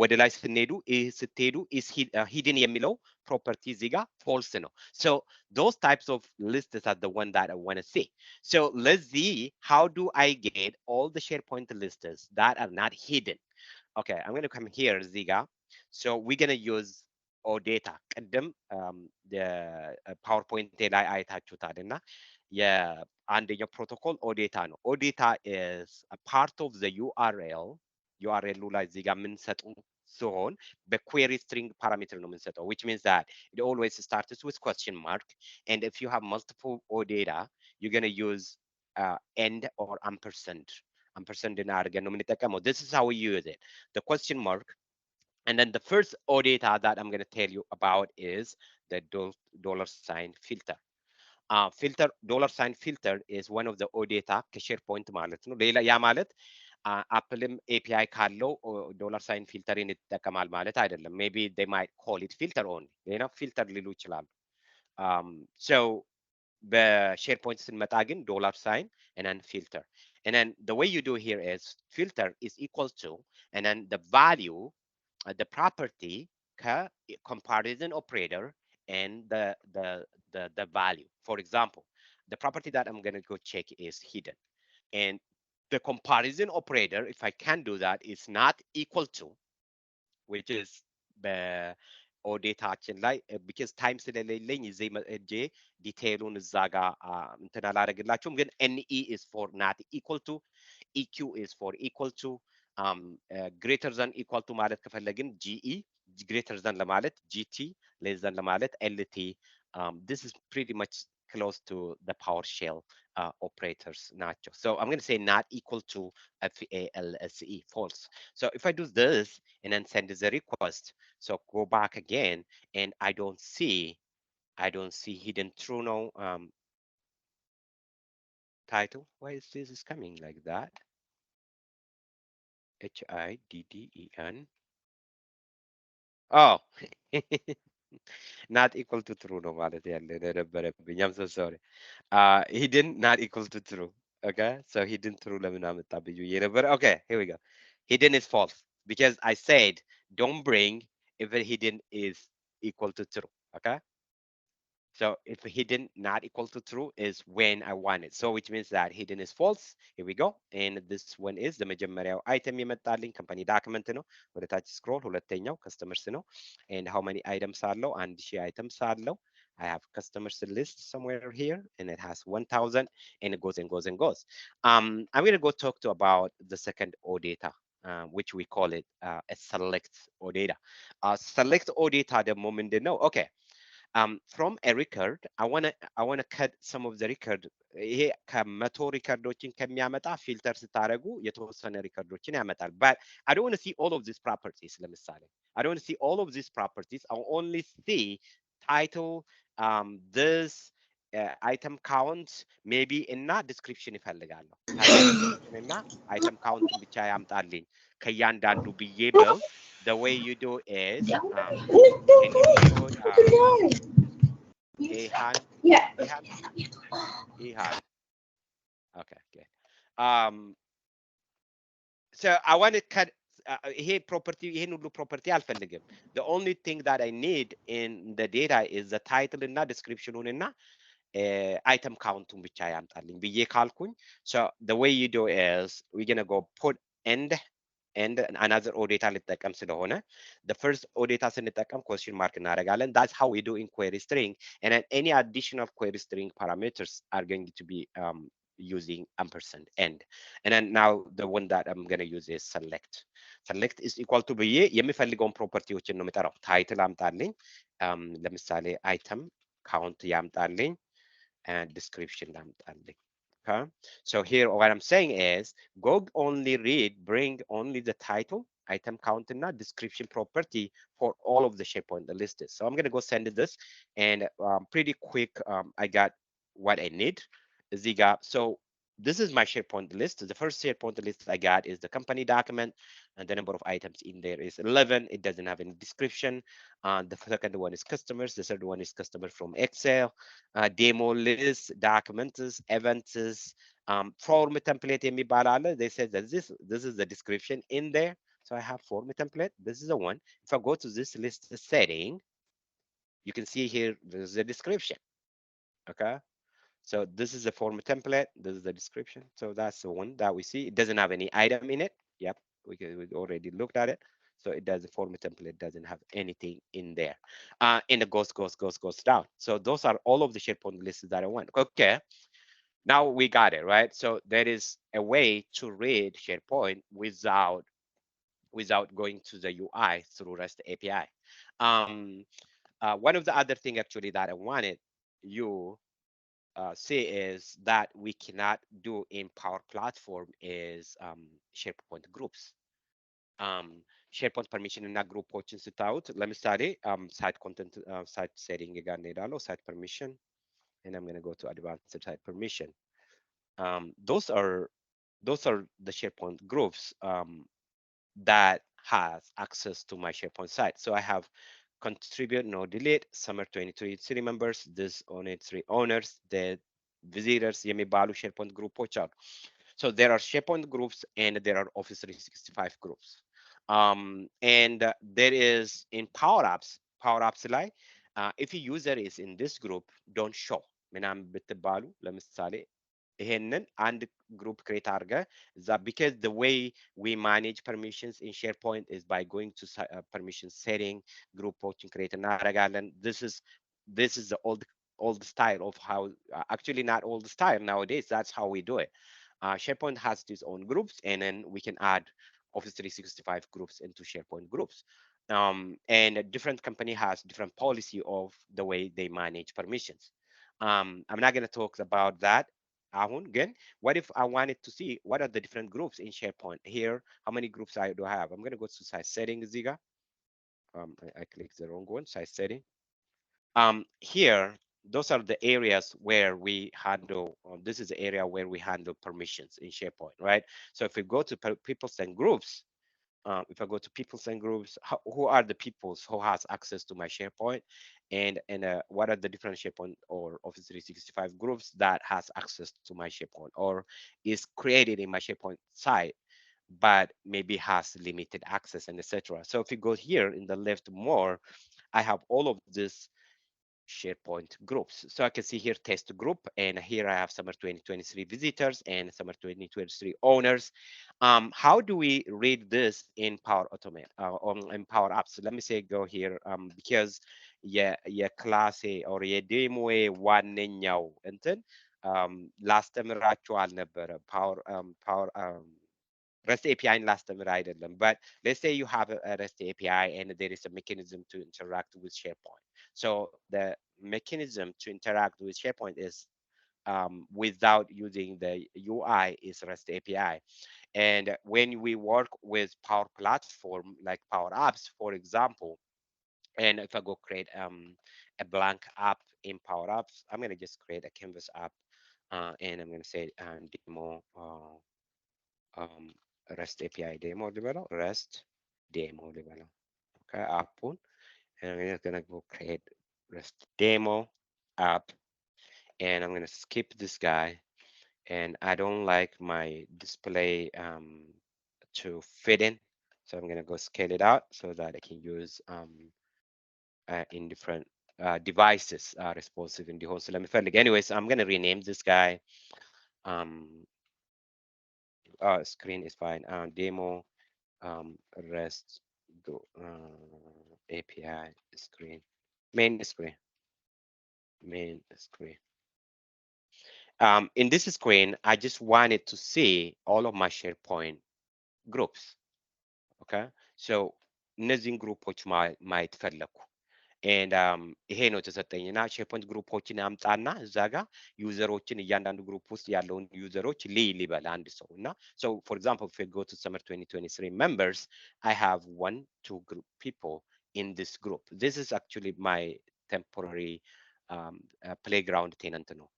ወደ ላይ ስትሄዱ is hidden የሚለው property እዚህ ጋር false ነው. So those types of lists are the one that I want to see. So let's see how do I get all the SharePoint lists that are not hidden. Okay, I'm going to come here, Ziga. So we're going to use OData. ቅድም the PowerPoint ላይ አይታችሁታል እና የአንደኛው ፕሮቶኮል ኦዴታ ነው። ኦዴታ is a part of the URL ላይ እዚህ ጋር የምንሰጠው ሲሆን በquery string parameter ነው የምንሰጠው, which means that it always starts with question mark, and if you have multiple OData you're going to use end or ampersand አድርገን ነው የምንጠቀመው. This is how we use it. The question mark, and then the first OData that I'm going to tell you about is the $sign filter. Filter $sign filter is one of the OData ከሼርፖይንት ማለት ነው። ሌላ ያ ማለት አፕልም ኤፒአይ ካለው $sign filter ይጠቀማል ማለት አይደለም. Maybe they might call it filter only. filter ሊሉ ይችላሉ. So በሼርፖይንት ስንመጣ ግን $sign and then filter. And then the way you do here is filter is equal to, and then the value, the property comparison operator and the value. For example, the property that I'm going to go check is hidden, and the comparison operator, if I can do that, is not equal to, which is the ኦዴታችን ላይ because time ስለሌለኝ እዚህ መጥቼ ዲቴይሉን እዛ ጋር እንትን አላደርግላችሁም፣ ግን NE is for not equal to, EQ is for equal to, greater than equal to ማለት ከፈለግን GE, greater than ለማለት GT, less than ለማለት LT. This is pretty much close to the PowerShell operators nacho. So I'm going to say not equal to FALSE, false. So if I do this and then send the request, so go back again, and I don't see hidden true no title. Why is this is coming like that? HIDDEN. Oh, not equal to true no ማለት ያለ I'm so sorry. Hidden not equal to true. Okay, so hidden true ለምን አመጣ ብዬ ነበር. Okay, here we go. Hidden is false because I said don't bring if a hidden is equal to true. Okay, so if hidden not equal to true is when I want it. So which means that hidden is false. Here we go. And this one is the መጀመሪያው item የመጣልኝ company document ነው። ወደ ታች scroll ሁለተኛው customers ነው. And how many items አለው? 1000 items አለው. I have customers list somewhere here, and it has 1000, and it goes and goes and goes. I'm going to go talk to about the second OData, which we call it a select OData. Select OData ደግሞ ምንድን ነው? Okay. From a record, I wanna cut some of the record. ይሄ ከመቶ ሪከርዶችን ከሚያመጣ ፊልተር ስታደርጉ የተወሰነ ሪከርዶችን ያመጣል. But I don't want to see all of these properties. ለምሳሌ I don't want to see all of these properties. I only see title, this item count, maybe እና description ይፈልጋለሁ። title እና item count ብቻ ያምጣልኝ ከእያንዳንዱ ብዬ ብል, the way you do is can you mute Ihan? Ihan. Okay, good. So I want to cut here property, ይሄን ሁሉ property አልፈልግም. The only thing that I need in the data is the title እና description እና item count ብቻ ያምጣልኝ ብዬ ካልኩኝ, so the way you do is we're going to go put end and another OData ልጠቀም ስለሆነ the first OData ስንጠቀም question mark እናደርጋለን. That's how we do in query string, and then any additional query string parameters are going to be using ampersand end. And then now the one that I'm going to use is select. Select is equal to ብዬ የሚፈልገውን ፕሮፐርቲዎችን ነው የምጠራው። ታይትል አምጣልኝ፣ ለምሳሌ item count ያምጣልኝ፣ and description ያምጣልኝ. Okay, so here what I'm saying is go only bring only the title, item count and description property for all of the SharePoint lists. So I'm going to go send this, and pretty quick I got what I need. Ziga. So this is my SharePoint list. The first SharePoint list I got is the company document, and the number of items in there is 11. It doesn't have any description. The second one is customers. The third one is customer from Excel. Demo list, documents, events, form template የሚባል አለ. They said that this is the description in there. So I have form template. This is the one. If I go to this list setting, you can see here there's a description. Okay. So this is the form template. This is the description. So that's the one that we see. It doesn't have any item in it. Yep, we already looked at it. So it does the form template doesn't have anything in there. And it goes down. So those are all of the SharePoint lists that I want. Okay, now we got it right. So there is a way to read SharePoint without going to the UI through REST API. One of the other thing actually that I wanted you see is that we cannot do in Power Platform is SharePoint groups. SharePoint permission እና ግሩፖችን ስታዩት ለምሳሌ site content site setting ጋር እንሄዳለሁ site permission and I'm going to go to advanced site permission. Those are the SharePoint groups that has access to my SharePoint site. So I have contribute, no delete, summer 2023 members, this only 3 owners, the visitors, የሚባሉ SharePoint ግሩፖች አሉ. So there are SharePoint groups and there are Office 365 groups. And there is in PowerApps ላይ if a user is in this group, don't show ምናምን ብትባሉ ለምሳሌ ይሄንን አንድ group create አድርገ that because the way we manage permissions in SharePoint is by going to permission setting, groupoችን create እናደርጋለን. This is the old style of how actually not old style nowadays. That's how we do it. SharePoint has its own groups, and then we can add Office 365 groups into SharePoint groups. And a different company has different policy of the way they manage permissions. I'm not going to talk about that. Again, what if I wanted to see what are the different groups in SharePoint here? How many groups I do have? I'm going to go to site settings, Ziga. I clicked the wrong one, site setting. Here, those are the areas where we handle, this is the area where we handle permissions in SharePoint, right? So if we go to peoples and groups, if I go to peoples and groups, who are the peoples who has access to my SharePoint, and what are the different SharePoint or Office 365 groups that has access to my SharePoint or is created in my SharePoint site, but maybe has limited access and etc. So if you go here in the left more, I have all of this SharePoint groups. So I can see here test group, and here I have summer 2023 visitors and summer 2023 owners. How do we read this in Power Automate in Power Apps? So let me say go here because የክላሴ or የዴሞዬ ዋነኛው እንትን ላስተምራችሁ አልነበረ ፓወር REST API ላስተምር አይደለም, but let's say you have a REST API and there is a mechanism to interact with SharePoint. So the mechanism to interact with SharePoint is without using the UI is REST API. And when we work with Power Platform like Power Apps, for example, and if I go create a blank app in Power Apps, I'm going to just create a Canvas app and I'm going to say demo REST API demo ልበለው REST demo ልበለው okay አፑን and I'm just gonna go create REST demo app and I'm gonna skip this guy and I don't like my display to fit in, so I'm gonna go scale it out so that I can use in different devices responsive እንዲሆን ስለሚፈልግ. Anyways, I'm gonna rename this guy screen is fine. Demo REST API screen, main screen. In this screen, I just wanted to see all of my SharePoint groups. Okay, so እነዚህን ግሩፖች ማየት ፈለኩ and ይሄ ነው የተሰጠኝና SharePoint ግሩፖችን አምጣና እዛ ጋር ዩዘሮችን እያንዳንዱ ግሩፕ ውስጥ ያለውን ዩዘሮች ሊበል አንድ ሰው እና so for example if you go to summer 2023 members, I have 1-2 group people in this group. This is actually my temporary playground tenant ነው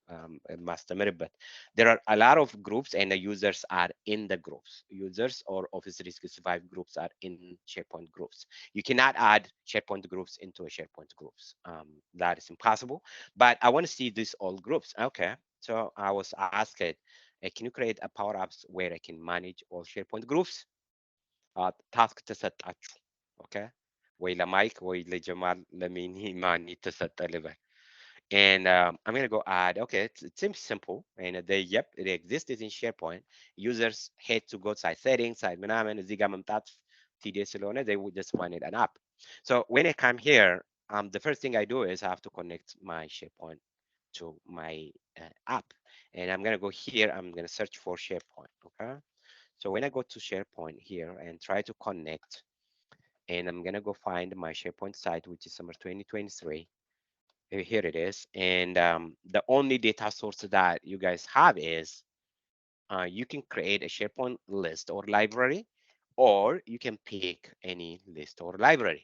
ማስተምርበት. There are a lot of groups and the users are in the groups. Users or Office 365 groups are in SharePoint groups. You cannot add SharePoint groups into a SharePoint groups. That is impossible. But I want to see these all groups. Okay, so I was asked, can you create a PowerApps where I can manage all SharePoint groups? Task ተሰጣችሁ። Okay, ወይ ለማይክ ወይ ለጀማል ለሚኒ ማን የተሰጠ ልበል. And I'm going to go add, okay, it seems simple. And they, yep, it exists in SharePoint. Users had to go side settings, side ምናምን እዚህ ጋር መምጣት tedious ስለሆነ they would just wanted an app. So when I come here, the first thing I do is I have to connect my SharePoint to my app. And I'm going to go here, I'm going to search for SharePoint, okay? So when I go to SharePoint here and try to connect, and I'm going to go find my SharePoint site, which is summer 2023. Here it is. And the only data source that you guys have is you can create a SharePoint list or library, or you can pick any list or library.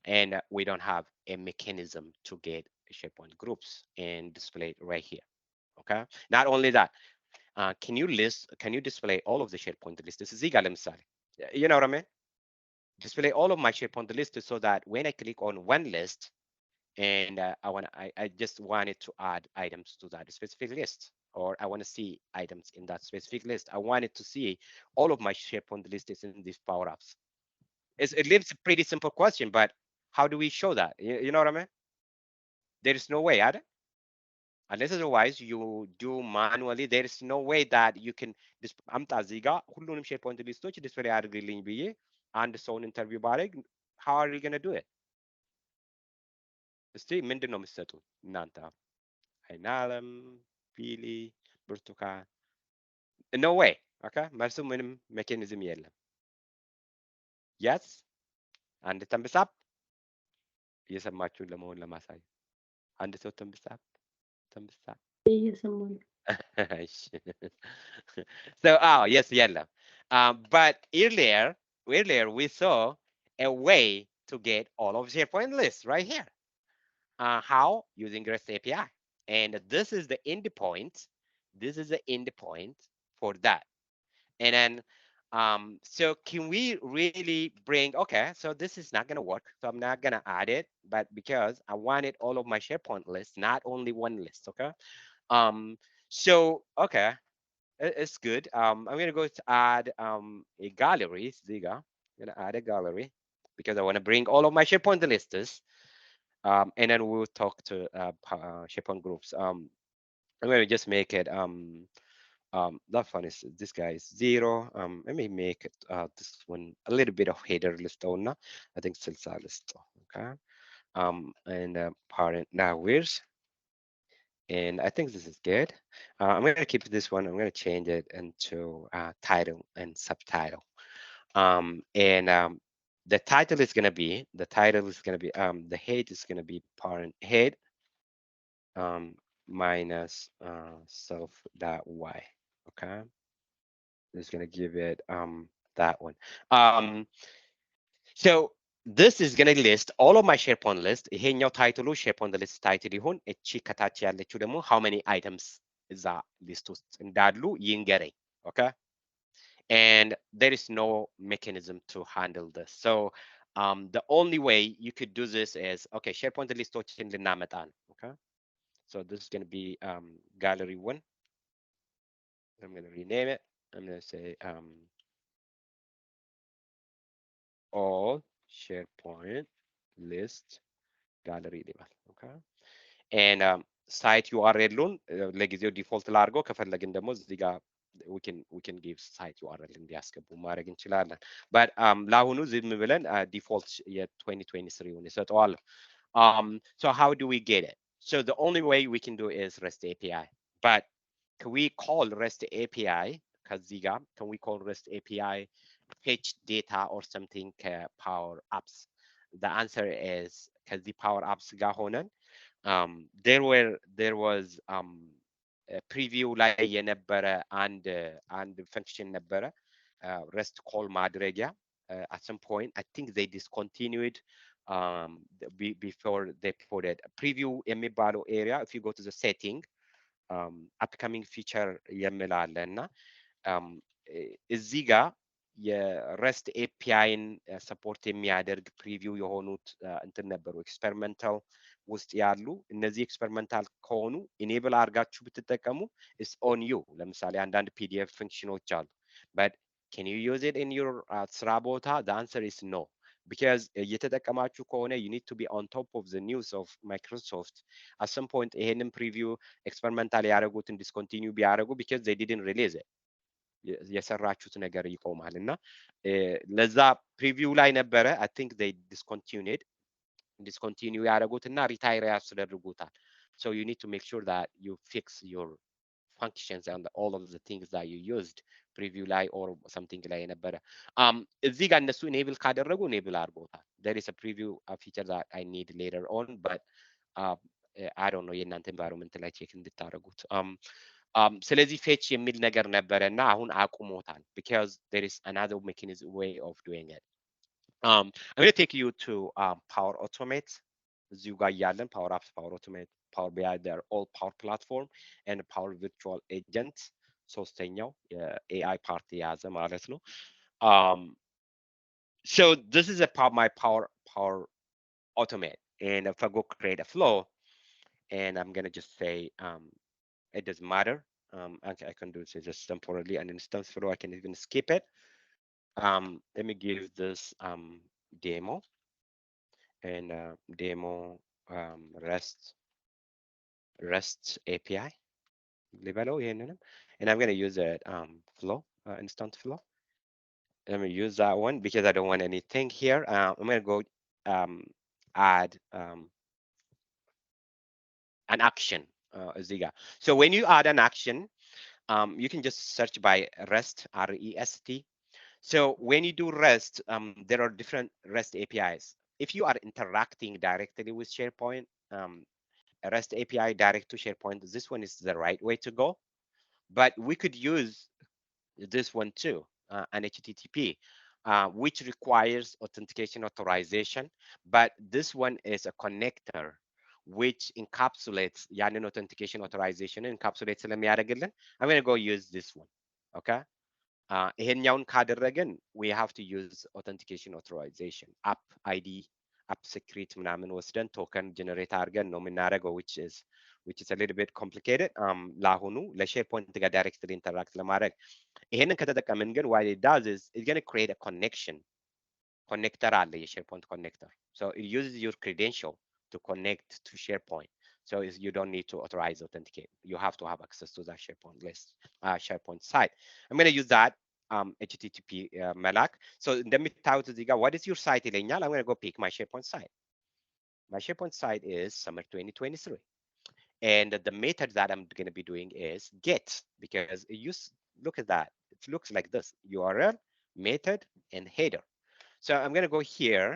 And we don't have a mechanism to get SharePoint groups and display it right here. Okay. Not only that, can you display all of the SharePoint list? This is Ziga ለምሳሌ. You know what I mean? Display all of my SharePoint list so that when I click on one list, and I just wanted to add items to that specific list, or I want to see items in that specific list. I wanted to see all of my SharePoint lists in these PowerApps. It leaves a pretty simple question, but how do we show that? You know what I mean? There is no way, Adam. Unless otherwise you do manually, there is no way that you can አምጣ እዚህ ጋር ሁሉንም SharePoint ሊስቶች ዲስፕሌይ አድርግልኝ ብዬ አንድ ሰውን ኢንተርቪው ባደርግ how are you going to do it? እስቲ ምንድን ነው የምትሰጡን እናንተ? አይናለም፣ ቢሊ፣ ብርቱካን? No way. Okay? መልሱ ምንም ሜካኒዝም የለም። Yes? አንድ ተንብሳብ እየሰማችሁን ለመሆን ለማሳየት አንድ ሰው ተንብሳብ ተንብሳብ እየሰማሁ So, yes, የለም. But earlier we saw a way to get all of SharePoint lists right here. How? Using REST API. And this is the endpoint. This is the endpoint for that. And then, so can we really bring, okay, so this is not going to work. So I'm not going to add it, but because I wanted all of my SharePoint lists, not only one list, okay? So, okay, it's good. I'm going to go to add a gallery, Ziga. I'm going to add a gallery because I want to bring all of my SharePoint lists. And then we'll talk to SharePoint groups. I'm going to just make it that one is this guy is 0. Let me make it this one a little bit of header list owner. I think it's a list. Okay. And parent now where's, and I think this is good. I'm going to keep this one. I'm going to change it into title and subtitle. And the title is going to be the head is going to be parent head minus self.y. Okay, just going to give it that one. So this is going to list all of my SharePoint list. ይሄኛው ታይትሉ SharePoint list title ይሁን። እቺ ከታች ያለችው ደግሞ how many items እዛ ሊስት ውስጥ እንዳሉ ይንገረኝ። Okay, and there is no mechanism to handle this. So the only way you could do this is, okay, SharePoint ሊስቶችን ልናመጣ ነው። Okay, so this is going to be gallery 1. I'm going to rename it. I'm going to say all SharePoint list gallery level. Okay, and site URL ለጊዜው ዲፎልት ላድርገው። ከፈለግን ደግሞ እዚህ ጋር we can give site URL እንዲያስገቡ ማድረግ እንችላለን። but ለአሁኑ ዝም ብለን ዲፎልት የ2023 ውን ይሰጠዋል። So how do we get it? So the only way we can do is REST API. But can we call REST API? ከዚህ ጋር can we call REST API fetch data or something PowerApps? The answer is ከዚህ PowerApps ጋር ሆነን there was preview ላይ የነበረ አንድ function ነበረ REST call ማድረጊያ. At some point I think they discontinued before they put it. Preview የሚባለው area, if you go to the setting, upcoming feature የሚል አለ እና እዚህ ጋር የረስት ኤፒአይን ሰፖርት የሚያደርግ ፕሪቪው የሆኑት እንትን ነበሩ ኤክስፐሪመንታል ውስጥ ያሉ እነዚህ ኤክስፐሪመንታል ከሆኑ ኢኔብል አድርጋችሁ ብትጠቀሙ ኢስ ኦን ዩ። ለምሳሌ አንዳንድ ፒዲኤፍ ፈንክሽኖች አሉ but can you use it in your ስራ ቦታ? the answer is no, because እየተጠቀማችሁ ከሆነ you need to be on top of the news of Microsoft. at some point ይሄንን ፕሪቪው ኤክስፐሪመንታል ያደረጉትን ዲስኮንቲኒው ቢያደርጉ because they didn't release it, የሰራችሁት ነገር ይቆማል እና ለዛ ፕሪቪው ላይ ነበረ I think they discontinue ያደረጉትና ሪታይር ያስደርጉታል. so you need to make sure that you fix your functions and all of the things that you used preview ላይ or something ላይ ነበረ እዚህ ጋር እነሱ enable ካደረጉ enable አድርጎታል. there is a preview feature that I need later on, but I don't know የእናንተ environment ላይ ቼክ እንድታደርጉት ስለዚህ ፌች የሚል ነገር ነበረ እና አሁን አቁሞታል because there is another mechanism way of doing it. I'm going to take you to Power Automate. እዚሁ ጋር ያለን PowerApps, Power Automate, Power BI, they're all Power Platform and Power Virtual Agent. ሶስተኛው የAI ፓርት የያዘ ማለት ነው. So this is my Power Automate, and if I go create a flow, and I'm going to just say it doesn't matter. I can do this just temporarily an instance flow. I can even skip it. Let me give this demo and demo REST API. And I'm going to use a flow, instant flow. Let me use that one because I don't want anything here. I'm going to go add an action. So when you add an action, you can just search by REST, REST. So when you do REST, there are different REST APIs. If you are interacting directly with SharePoint, REST API direct to SharePoint, this one is the right way to go. But we could use this one too, an HTTP, which requires authentication authorization. But this one is a connector which encapsulates ያንን authentication authorization encapsulates ስለሚያደርግልን I'm going to go use this one. Okay, ይሄኛውን ካደረግን we have to use authentication authorization app ID app secret ምናምን ወስደን ቶከን ጀነሬት አድርገን ነው የምናደርገው, which is a little bit complicated. ለአሁኑ ለሼርፖይንት ጋር ዳይሬክትሊ ኢንተራክት ለማድረግ ይሄንን ከተጠቀምን ግን what it does is it's going to create a connection. ኮኔክተር አለ የሼርፖይንት ኮኔክተር. So it uses your credential to connect to SharePoint. So you don't need to authorize authenticate. You have to have access to that SharePoint list, SharePoint site. I'm going to use that HTTP መላክ. So እንደምታዩት እዚህ ጋር what is your site ይለኛል. I'm going to go pick my SharePoint site. My SharePoint site is summer 2023. And the method that I'm going to be doing is get, because look at that. It looks like this: URL, method, and header. So I'm going to go here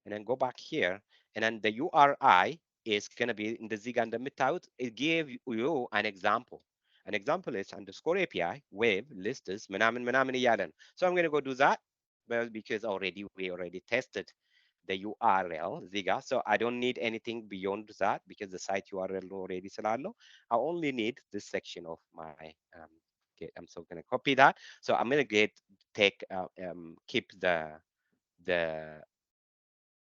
and then go back here, and then the URI is going to be in the Zig and the Mitaut. It gave you an example. An example is underscore API, web, lists, menamin yalan. So I'm going to go do that, well, because we already tested the URL Ziga. So I don't need anything beyond that because the site URL already slallo. I only need this section of my okay, I'm so going to copy that. So I'm going to keep the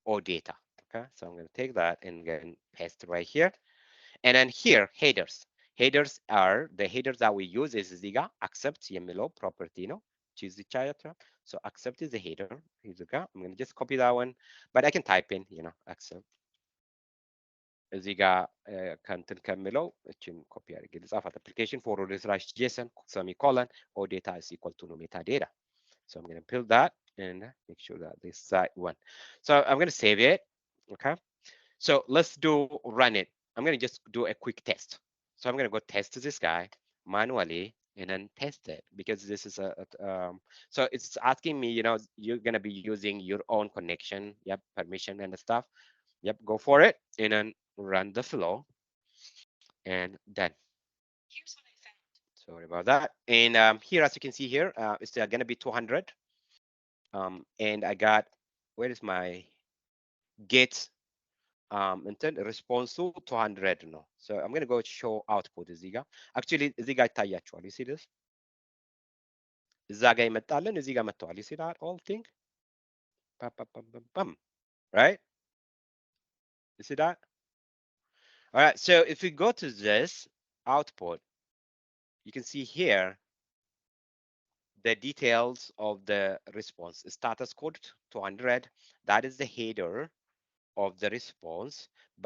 all data. Okay, so I'm going to take that and then paste right here. And then here, headers. Headers are the headers that we use is Ziga accept YMLO property, no? Choose the chart. So accept is the header. I'm going to just copy that one, but I can type in, accept. Ziga content kamilo, copy application forward slash JSON semicolon or data is equal to no metadata. So I'm going to build that and make sure that this site one. So I'm going to save it. Okay. So let's run it. I'm going to just do a quick test. So I'm going to go test this guy manually and then test it because this is so it's asking me, you're going to be using your own connection. Yep. Permission and stuff. Yep. Go for it and then run the flow and done. Here's what I found. Sorry about that. And here, as you can see here, it's going to be 200. And I got, where is my get እንትን ሪስፖንሱ 200 ነው። So I'm going to go show output እዚህ ጋር actually እዚህ ጋር ይታያችኋል። you see this እዛ ጋር ይመጣልን እዚህ ጋር መጥተዋል። you see that all thing right you see that all right. So if we go to this output you can see here the details of the response. Status code 200, that is the header of the response,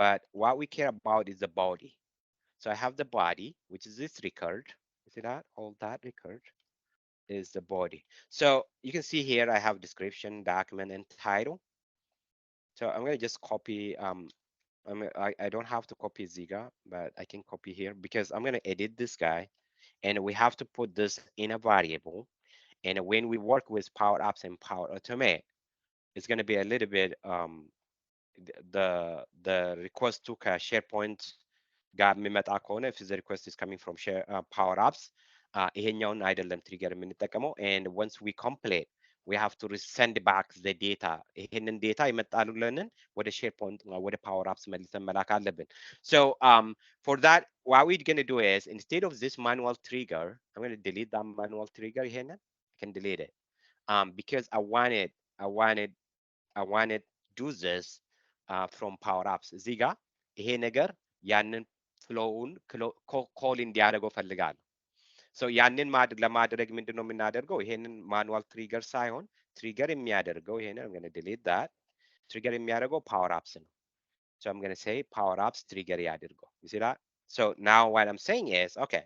but what we care about is the body. So I have the body, which is this record. You see that? All that record is the body. So you can see here I have description, document, and title. So I'm going to just copy. I don't have to copy Ziga, but I can copy here because I'm going to edit this guy, and we have to put this in a variable. And when we work with PowerApps and Power Automate, it's going to be a little bit the request to SharePoint ጋር የሚመጣ ከሆነ if the request is coming from PowerApps ይሄኛውን አይደለም ትሪገር የምንጠቀመው and once we complete we have to send back the data ይሄንን ዴታ ይመጣሉልንን ወደ SharePoint ወደ PowerApps መልሰን መላክ አለብን. So for that what we're going to do is instead of this manual trigger I'm going to delete that manual trigger ይሄንን I can delete it because I wanted do this from PowerApps እዚህ ጋር ይሄ ነገር ያንን ፍሎውን ኮል እንዲያደርገው ፈልጋለሁ። ሶ ያንን ለማድረግ ምንድነው የምናደርገው? ይሄንን ማኑዋል ትሪገር ሳይሆን ትሪገር የሚያደርገው ይሄንን I'm going to delete that ትሪገር የሚያደርገው PowerApps ነው። So I'm going to say PowerApps trigger ያድርገው. You see that? So now what I'm saying is okay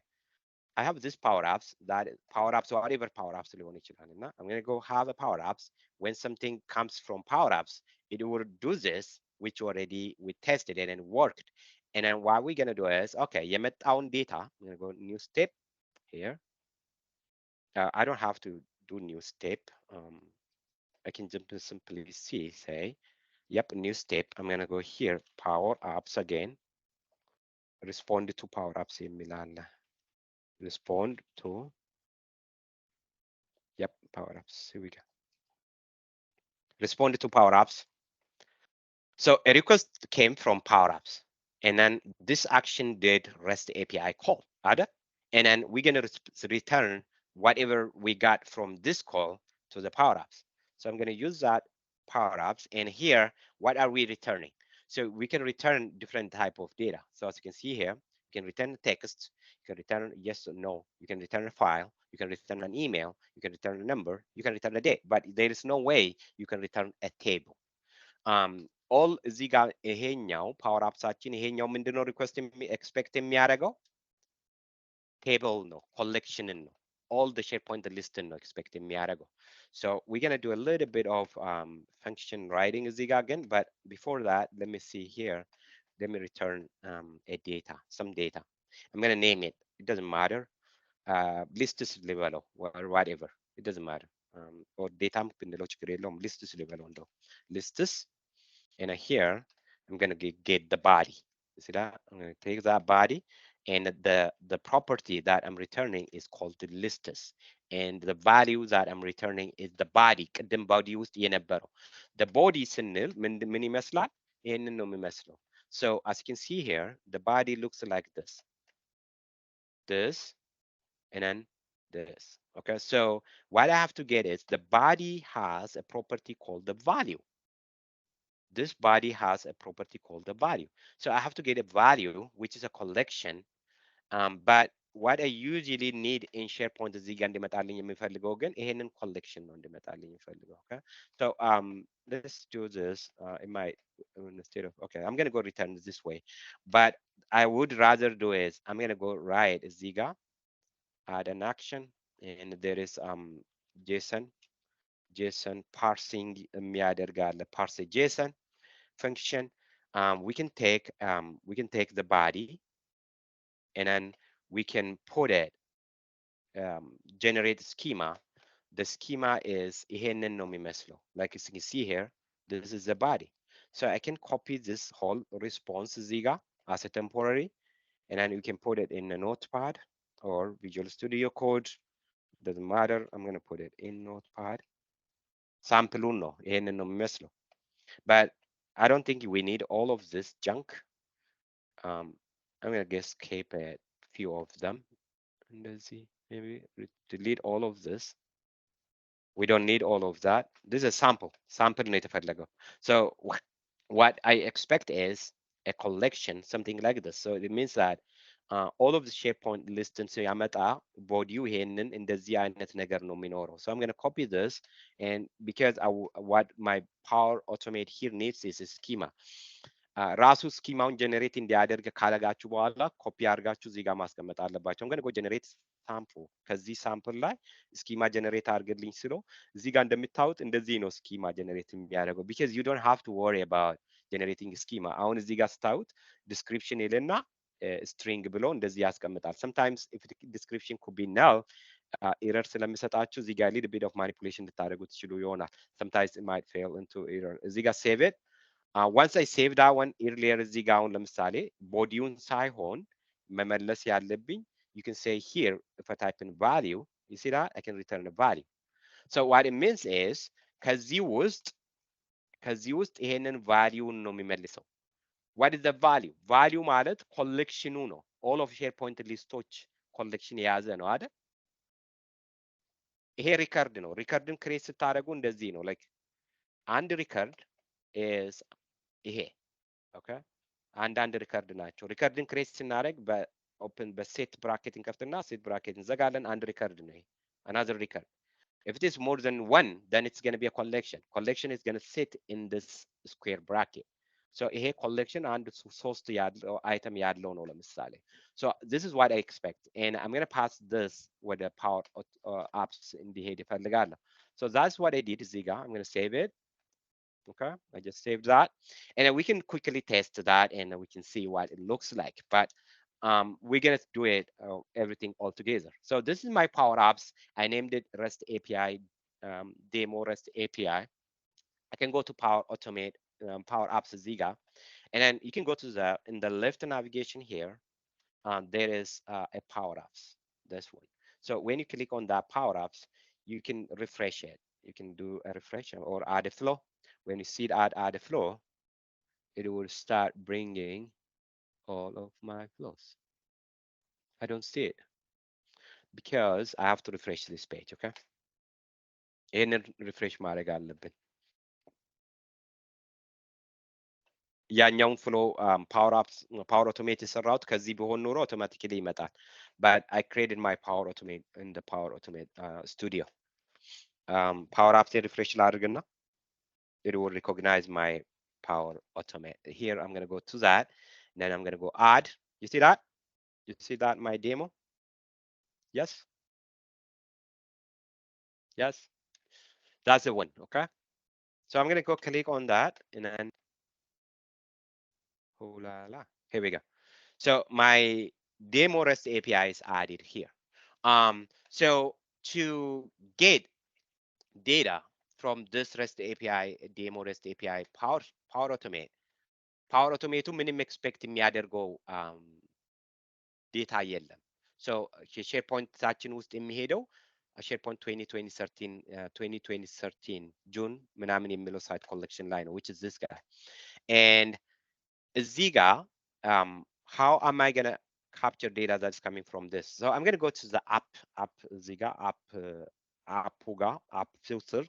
I have this PowerApps that PowerApps whatever PowerApps ሊሆን ይችላል እና I'm going to go have a PowerApps when something comes from PowerApps it will do this which already we tested it and worked and then what we're going to do is okay የመጣውን data I'm going to go new step here I don't have to do new step I can just simply say yep new step I'm going to go here PowerApps again respond to PowerApps የሚል አለ respond to yep PowerApps here we go respond to PowerApps so a request came from PowerApps and then this action did REST API call ada and then we're going to return whatever we got from this call to the PowerApps so I'm going to use that PowerApps and here what are we returning so we can return different type of data so as you can see here you can return text you can return yes or no you can return a file you can return an email you can return a number you can return a date but there is no way you can return a table all እዚህ ጋር ይሄኛው ፓወርአፕሳችን ይሄኛው ምንድነው ሪኩዌስት ኤክስፔክት የሚያደርገው ቴብል ነው ኮሌክሽንን ነው all the SharePoint listing ነው ኤክስፔክት የሚያደርገው so we're going to do a little bit of function writing እዚህ ጋር ግን but before that let me see here let me return a data some data I'm going to name it it doesn't matter lists ልበለው or whatever it doesn't matter or data ብንለው ችግር የለውም lists ልበለው እንደው lists and here I'm going to get the body you see that I'm going to take that body and the property that I'm returning is called the lists and the value that I'm returning is the body ቅድም body ውስጥ የነበረው the body ስንል ምን ይመስላል ይሄንን ነው የሚመስለው so as you can see here the body looks like this and then this okay so what I have to get is the body has a property called the value this body has a property called the value. So I have to get a value, which is a collection. But what I usually need in SharePoint is the እንዲመጣልኝ የሚፈልገው ግን ይሄንን collection ነው እንዲመጣልኝ የሚፈልገው. Okay. So let's do this in my instead of okay, I'm gonna go return this way. But I would rather do is I'm gonna go write Ziga, add an action, and there is JSON parsing የሚያደርጋለ parse JSON function we can take the body and then we can put it generate schema the schema is ይሄንን ነው የሚመስለው like you can see here this is the body so I can copy this whole response እዚህ ጋር as a temporary and then you can put it in a notepad or Visual Studio Code doesn't matter I'm going to put it in notepad ሳምፕሉን ነው ይሄንን ነው የሚመስለው but I don't think we need all of this junk. I'm gonna just escape a few of them. And let's see, maybe delete all of this. We don't need all of that. This is a sample ነው የተፈለገው. So what I expect is a collection, something like this. So it means that all of the SharePoint listen ሲያመጣ ቦዲው ይሄንን እንደዚህ አይነት ነገር ነው የሚኖረው. So I'm going to copy this, and because what my Power Automate here needs is a schema. ራሱ ስኪማውን ጀነሬት እንዲያደርግ ካለጋችሁ በኋላ ኮፒ አድርጋችሁ እዚህ ጋር ማስቀመጥ አለባቸው። I'm going to go generate sample ከዚህ ሳምፕል ላይ ስኪማ ጀነሬት አድርግልኝ ስለው እዚህ ጋር እንደምታዩት እንደዚህ ነው ስኪማ ጀነሬት የሚያደርገው because you don't have to worry about generating schema። አሁን እዚህ ጋር ስታዩት ዲስክሪፕሽን ይልና string ብሎ እንደዚህ ያስቀምጣል። sometimes if the description could be null ኤረር ስለሚሰጣችሁ እዚህ ጋር little bit of manipulation ልታደርጉ ትችሉ ይሆናል። sometimes it might fail into error። እዚህ ጋር save it. Once I save that one earlier እዚህ ጋር አሁን ለምሳሌ ቦዲውን ሳይሆን መመለስ ያለብኝ you can say here if I type in value, you see that I can return a value. So what it means is ከዚህ ውስጥ ይሄንን ቫሊዩን ነው የሚመልሰው። what is the value? value ማለት ኮሌክሽኑ ነው። all of SharePoint ሊስቶች ኮሌክሽን የያዘ ነው አይደል? ይሄ ሪከርድ ነው። ሪከርድን ክሬት ስታደርጉ እንደዚህ ነው። like አንድ ሪከርድ is ይሄ ኦኬ አንዳንድ ሪከርድ ናቸው። ሪከርድን ክሬት ስናደርግ በኦፕን በሴት ብራኬት እንከፍትና ሴት ብራኬት እንዘጋለን። አንድ ሪከርድ ነው ይሄ another record. If it is more than one, then it's going to be a collection. Collection is going to sit in this square bracket. So ይሄ collection አንድ ሶስት ያለው አይተም ያለው ነው ለምሳሌ። So this is what I expect, and I'm going to pass this with the PowerApps እንዲሄድ ይፈልጋለሁ. So that's what I did እዚህ ጋር. I'm going to save it. Okay, I just saved that, and then we can quickly test that, and we can see what it looks like. But we're gonna do it everything all together. So this is my PowerApps. I named it REST API demo REST API. I can go to Power Automate PowerApps Ziga, and then you can go to the in the left navigation here. There is a PowerApps. This one. So when you click on that PowerApps, you can refresh it. You can do a refresh or add a flow. When you see that add a flow, it will start bringing all of my flows. I don't see it because I have to refresh this page, okay? ይህንን ሪፍሬሽ ማድረግ አለብን። ያኛውን ፍሎ ፓወር አውቶሜት የሰራሁት ከዚህ ቢሆን ኖሮ አውቶማቲካሊ ይመጣል። but I created my Power Automate in the Power Automate studio. Power Apps refresh ላድርግና it will recognize my Power Automate. Here I'm going to go to that, and then I'm going to go add. You see that? You see that my demo? Yes? Yes? That's the one, okay? So I'm going to go click on that, and then oh la la. Here we go. So my demo REST API is added here. So to get data from this REST API, demo REST API, Power Automate ምንም ኤክስፔክት የሚያደርገው ዴታ የለም። So ሼርፖይንታችን ውስጥ የሚሄደው ሼርፖይንት 2013 ጁን ምናምን የሚለው ሳይት ኮሌክሽን ላይ ነው, which is this guy. And እዚህ ጋር how am I gonna capture data that's coming from this? So I'm gonna go to the app እዚህ ጋር app filter.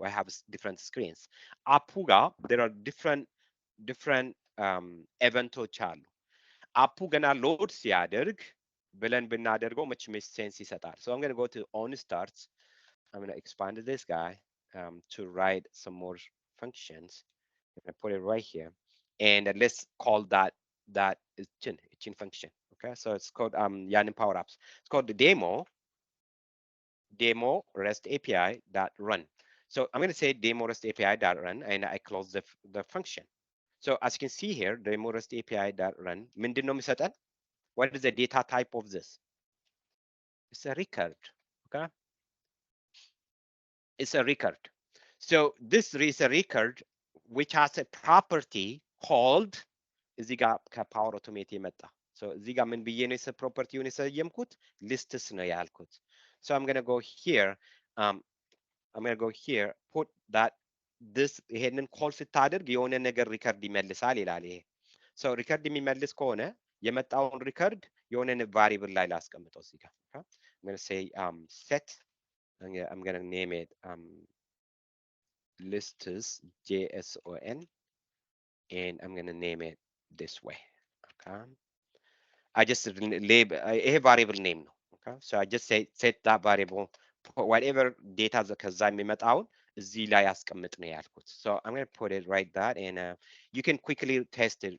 I have different screens. አፑ ጋር there are different ኤቨንቶች አሉ። አፑ ገና ሎድ ሲያደርግ ብለን ብናደርገው much sense ይሰጣል. So I'm going to go to on starts. I'm going to expand this guy to write some more functions. I'm going to put it right here, and let's call that chin function. Okay, so it's called Yanin Power Apps. It's called the demo REST API dot run. So I'm going to say demo REST API dot run, and I close the function. So as you can see here, demo REST API dot run. ምንድን ነው የሚሰጠን? What is the data type of this? It's a record. Okay, it's a record. So this is a record which has a property called እዚህ ጋር ከፓወር አውቶሜት የመጣ so እዚህ ጋር ምን ብዬ ነው ፕሮፐርቲውን የሰየምኩት? lists ነው ያልኩት. So I'm going to go here, put that this ይሄንን ኮል ስታደርግ የሆነ ነገር ሪከርድ ይመልሳል ይላል ይሄ ሶ ሪከርድ የሚመልስ ከሆነ የመጣውን ሪከርድ የሆነ ቫሪብል ላይ ላስቀምጠው እዚህ ጋር I'm going to say set I'm going to name it lists JSON and I'm going to name it this way okay I just label a variable name ነው okay so I just say set that variable whatever data ከዛ የሚመጣውን እዚህ ላይ አስቀምጥ ነው ያልኩት so I'm going to put it right that and you can quickly test it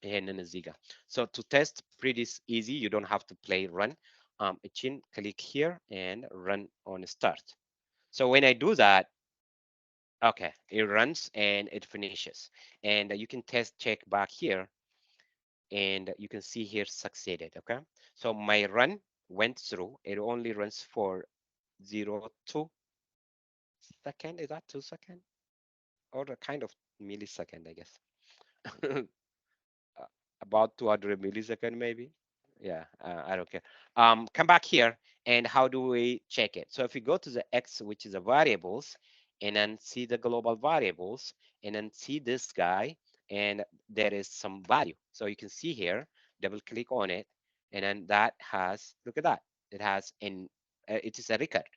ይሄንን እዚህ ጋር so to test pretty easy you don't have to play run እቺን click here and run on start so when I do that okay it runs and it finishes and you can test check back here and you can see here succeeded okay so my run went through it only runs for 0.2 second is that 2 second or a kind of millisecond I guess about 200 millisecond maybe yeah I don't care come back here and how do we check it so if we go to the X which is the variables and then see the global variables and then see this guy and there is some value so you can see here double click on it and then that has look at that it has it is a record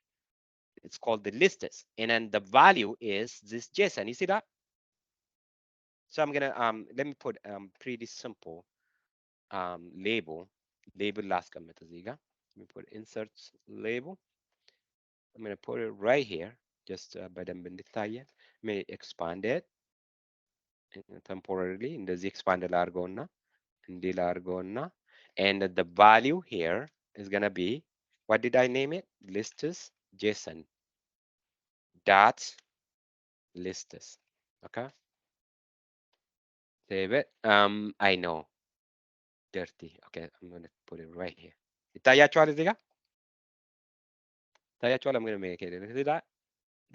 it's called the lists and then the value is this JSON you see that so I'm gonna let me put pretty simple label ላስቀምጥ እዚህ ጋር let me put insert label I'm going to put it right here just በደንብ እንዲታየን may expand it temporarily እንደዚህ expand ላድርገውና እንዲህ ላድርገውና and the value here is going to be what did I name it lists JSON dot lists okay save it I know dirty okay I'm going to put it right here ይታያችኋል እዚህ ጋር ይታያችኋል I'm going to make it see that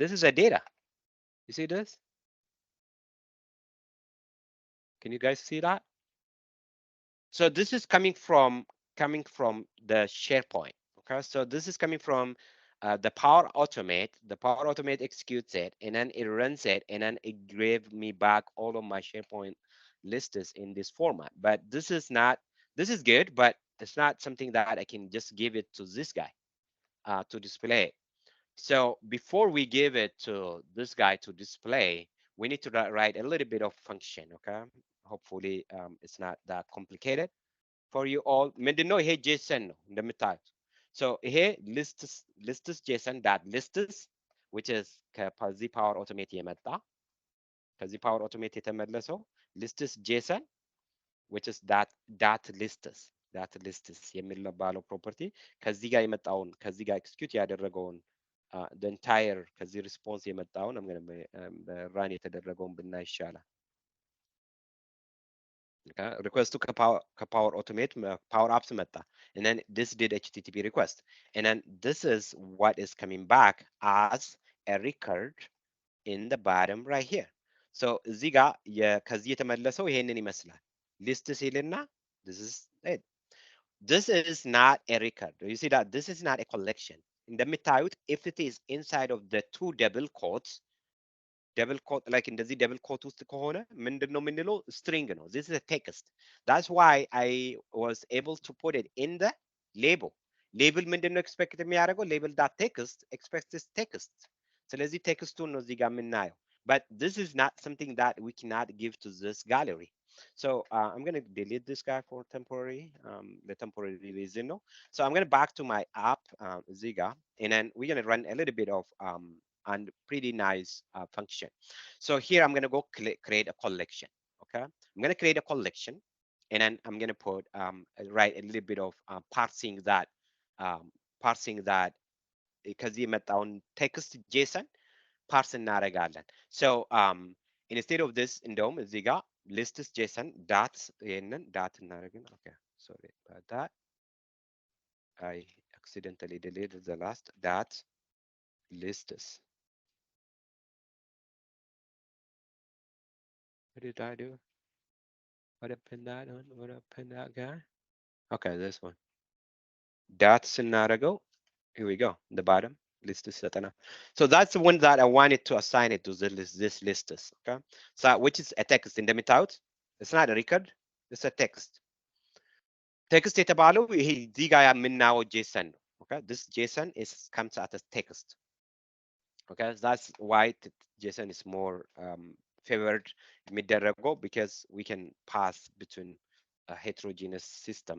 this is a data you see this can you guys see that so this is coming from the SharePoint okay so this is coming from the Power Automate executes it and then it runs it and then it gave me back all of my SharePoint lists in this format but this is good but it's not something that I can just give it to this guy to display it. So before we give it to this guy to display, we need to write a little bit of function, okay? Hopefully it's not that complicated for you all. ምንድነው ይሄ JSON ነው እንደምታዩት. So ይሄ lists JSON that lists which is ከዚህ Power Automate የመጣ ከዚህ Power Automate የተመለሰው lists JSON which is that lists የሚባለው ፕሮፐርቲ ከዚህ ጋር የመጣውን ከዚህ ጋር ኤክስኪዩት ያደረገውን the entire ከዚህ ሪስፖንስ የመጣውን ራን የተደረገውን ብናይ ይሻላል request ከፓወር automate power apps መጣ and then this did http request and then this is what is coming back as a record in the bottom right here so እዚህ ጋር ከዚህ የተመለሰው ይሄንን ይመስላል list ሲልና this is it this is not a record you see that this is not a collection እንደምታዩት if it is inside of the two double quotes like እንደዚህ double quote ውስጥ ከሆነ ምንድነው የምንለው string ነው this is a text that's why I was able to put it in the label ምንድነው expect የሚያደርገው label that text expects this text ስለዚህ ቴክስቱን ነው እዚህ ጋር የምናየው but this is not something that we cannot give to this gallery so I'm going to delete this guy for temporary the temporary reason no so I'm going to back to my app Ziga and then we're going to run a little bit of and pretty nice function so here I'm going to go create a collection okay I'm going to create a collection and then I'm going to put write a little bit of parsing that ከዚህ የመጣውን text JSON parse እናደርጋለን so instead of this እንደውም እዚህ ጋር lists JSON dot ይሄንን dot እናደርግን okay sorry about that I accidentally deleted the last dot lists what did I do what happened that guy okay this one dot ስናደርገው here we go the bottom list setana. So that's the one that I wanted to assign it to this list is, okay? So which is a text in the out. It's not a record, it's a text. Text የተባለው ይሄ እዚህ ጋር የምናየው JSON ነው. Okay, this JSON comes as a text. Okay, that's why JSON is more favored የሚደረገው because we can pass between a heterogeneous system.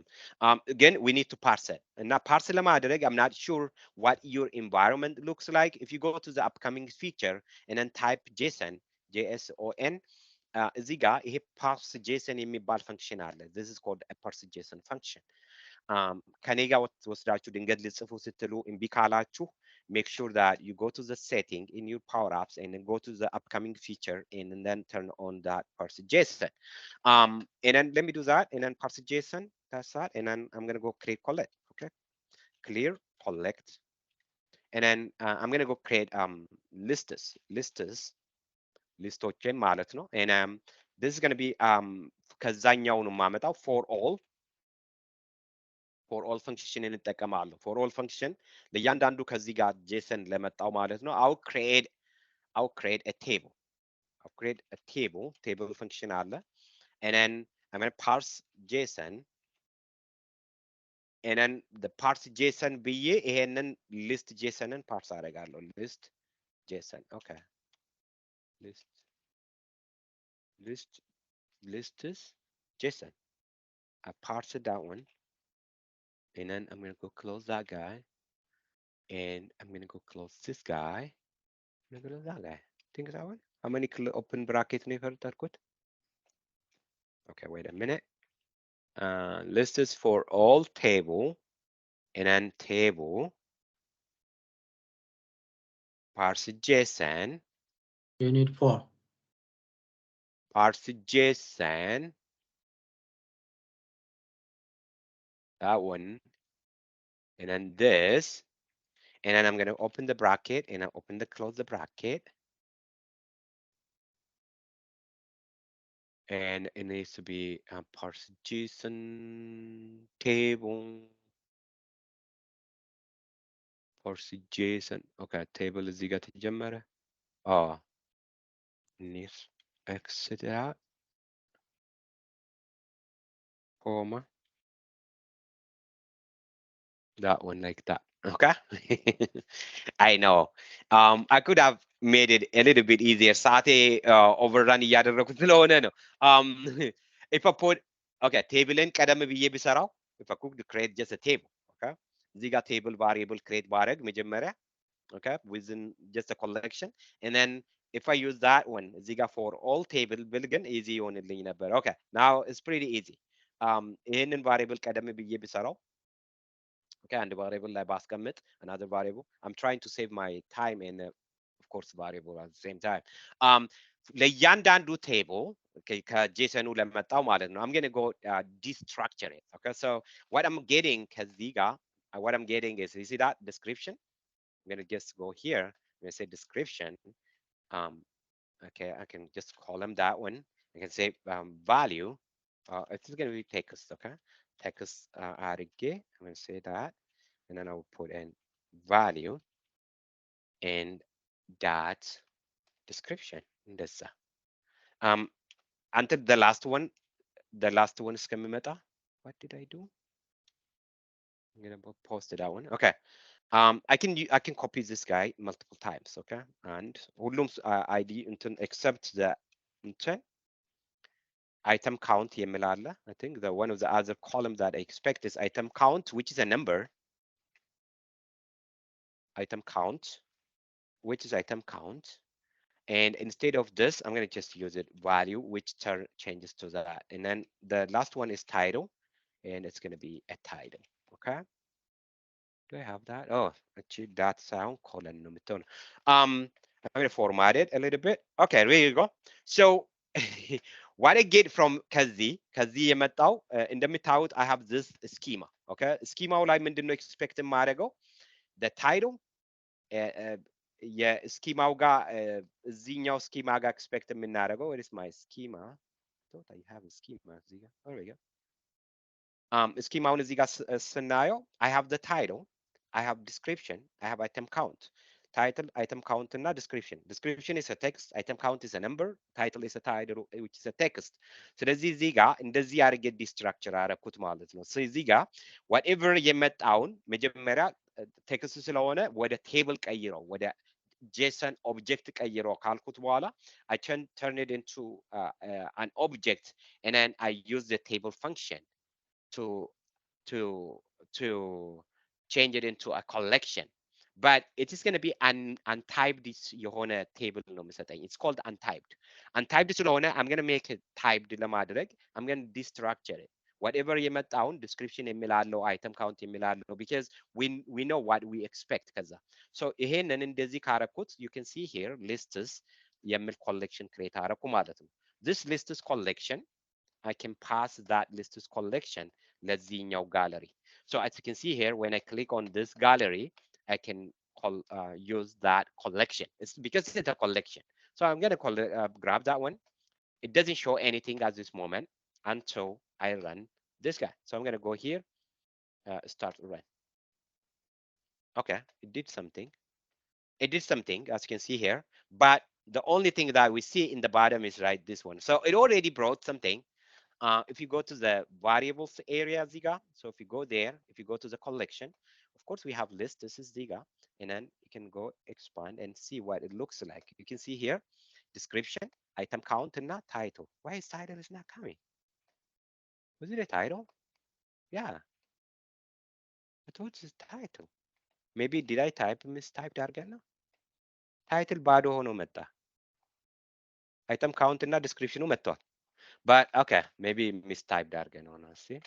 Again, we need to parse it. And now parse ለማድረግ I'm not sure what your environment looks like. If you go to the upcoming feature and then type JSON, JSON, እዚህ ጋር ይሄ parse JSON የሚባል function አለ. This is called a parse JSON function. ከኔ ጋር ወስዳችሁ ድንገት ልጽፉ ስትሉ እምቢ ካላችሁ make sure that you go to the setting in your PowerApps and then go to the upcoming feature and then turn on that parse JSON. And then let me do that and then parse JSON, that's that. And then I'm going to go create collect, okay? Clear collect. And then I'm going to go create listoችን ማለት ነው. And this is going to be ከዛኛው ነው የማመጣው for all function እንጠቀማለሁ. for all function ለእያንዳንዱ ከዚህ ጋር JSON ለመጣው ማለት ነው. I'll create a table. I'll create a table function አለ. And then I'm going to parse JSON. And then the parse JSON ብዬ ይሄንን list JSOንን parse አደርጋለሁ. list JSON. Okay. list is JSON. I parse that one. And then I'm going to go close that guy. And I'm going to go close this guy. I'm going to close that guy. Think that one? How many open brackets have you heard? Okay, wait a minute. List is for all table. And then table. Parse JSON. You need 4. Parse JSON. That one. And then this. And then I'm going to open the bracket and I close the bracket. And it needs to be parse JSON table. Parse JSON. Okay, table is got ተጀመረ. Oh, needs exit out. Comma. That one like that. Okay. I know. I could have made it a little bit easier. Sate overrun እያደረኩት ስለሆነ ነው. If I put okay, tableን ቀደም ብዬ ብሰራው if I could create just a table. Okay. እዚህ ጋር table variable create ባረግ መጀመሪያ okay, within just a collection. And then if I use that one, ziga for all table billigan easy on it. Okay, now it's pretty easy. In variable ቀደም ብዬ ብሰራው okay, and the variable like basket, another variable. I'm trying to save my time and of course variable at the same time. ለእያንዳንዱ table okay, ከጄሰኑ ለመጣው ማለት ነው. I'm going to go destructure it. Okay, so what I'm getting ከዚህ ጋር what I'm getting is you see that description? I'm going to just go here. I'm going to say description. Okay, I can just call them that one. I can say value. It's going to be text, okay? Text አድርጌ I'm going to say that. And then I will put in value and that description. እንደዛ until the last one እስከሚመጣ what did I do? I'm going to post that one. Okay. I can copy this guy multiple times, okay? And ሁሉም ID except the item count የሚል አለ. I think the one of the other column that I expect is item count, which is a number. Item count, which is item count. And instead of this, I'm going to just use it value, which changes to that. And then the last one is title, and it's going to be a title, okay? Do I have that? Oh, actually that sound colon numeton. I'm going to format it a little bit. Okay, there you go. So what I get from Kazi የመጣው እንደምታዩት I have this schema. Okay, schema ላይ ምንድነው expect የማደርገው the title የስኪማው ጋር እዚህኛው ስኪማ ጋር expect የምናደርገው what is my schema? I thought I have a schema እዚህ ጋር. There we go. Schemaውን እዚህ ጋር ስናየው I have the title. I have description, I have item count. Title, item count, and not description. Description is a text, item count is a number, title is a title, which is a text. ስለዚህ እዚህ ጋር እንደዚህ አድርጌ ዲስትራክቸር አደረኩት ማለት ነው። ስለዚህ እዚህ ጋር whatever የመጣውን መጀመሪያ ቴክስት ስለሆነ ወደ ቴብል ቀይረው ወደ JSON object ቀይረው ካልኩት በኋላ I turn it into an object and then I use the table function to to to change it into a collection. But it is going to be untyped የሆነ table ነው የሚሰጠኝ. It's called untyped. Untyped ስለሆነ I'm going to make it typed ለማድረግ I'm going to destructure it. Whatever የመጣውን description የሚላለው item count የሚላለው because we know what we expect ከዛ. So ይሄንን እንደዚህ ካረኩት you can see here lists የሚል collection create አረኩ ማለት ነው. This lists collection I can pass that lists collection ለዚህኛው gallery. So as you can see here, when I click on this gallery, I can use that collection. It's because it's a collection. So I'm going to grab that one. It doesn't show anything at this moment until I run this guy. So I'm going to go here, start run. Okay, it did something. It did something, as you can see here. But the only thing that we see in the bottom is right this one. So it already brought something. If you go to the variables area, Ziga, so if you go there, if you go to the collection, of course we have list, this is Ziga, and then you can go expand and see what it looks like. You can see here, description, item count, and not title. Why is title is not coming? Was it a title? Yeah, I thought it's title. Maybe did I type mistyped again? Title ባዶ ሆኖ መጣ. Item count እና description መጥቷል. But okay, maybe mistyped again on us. See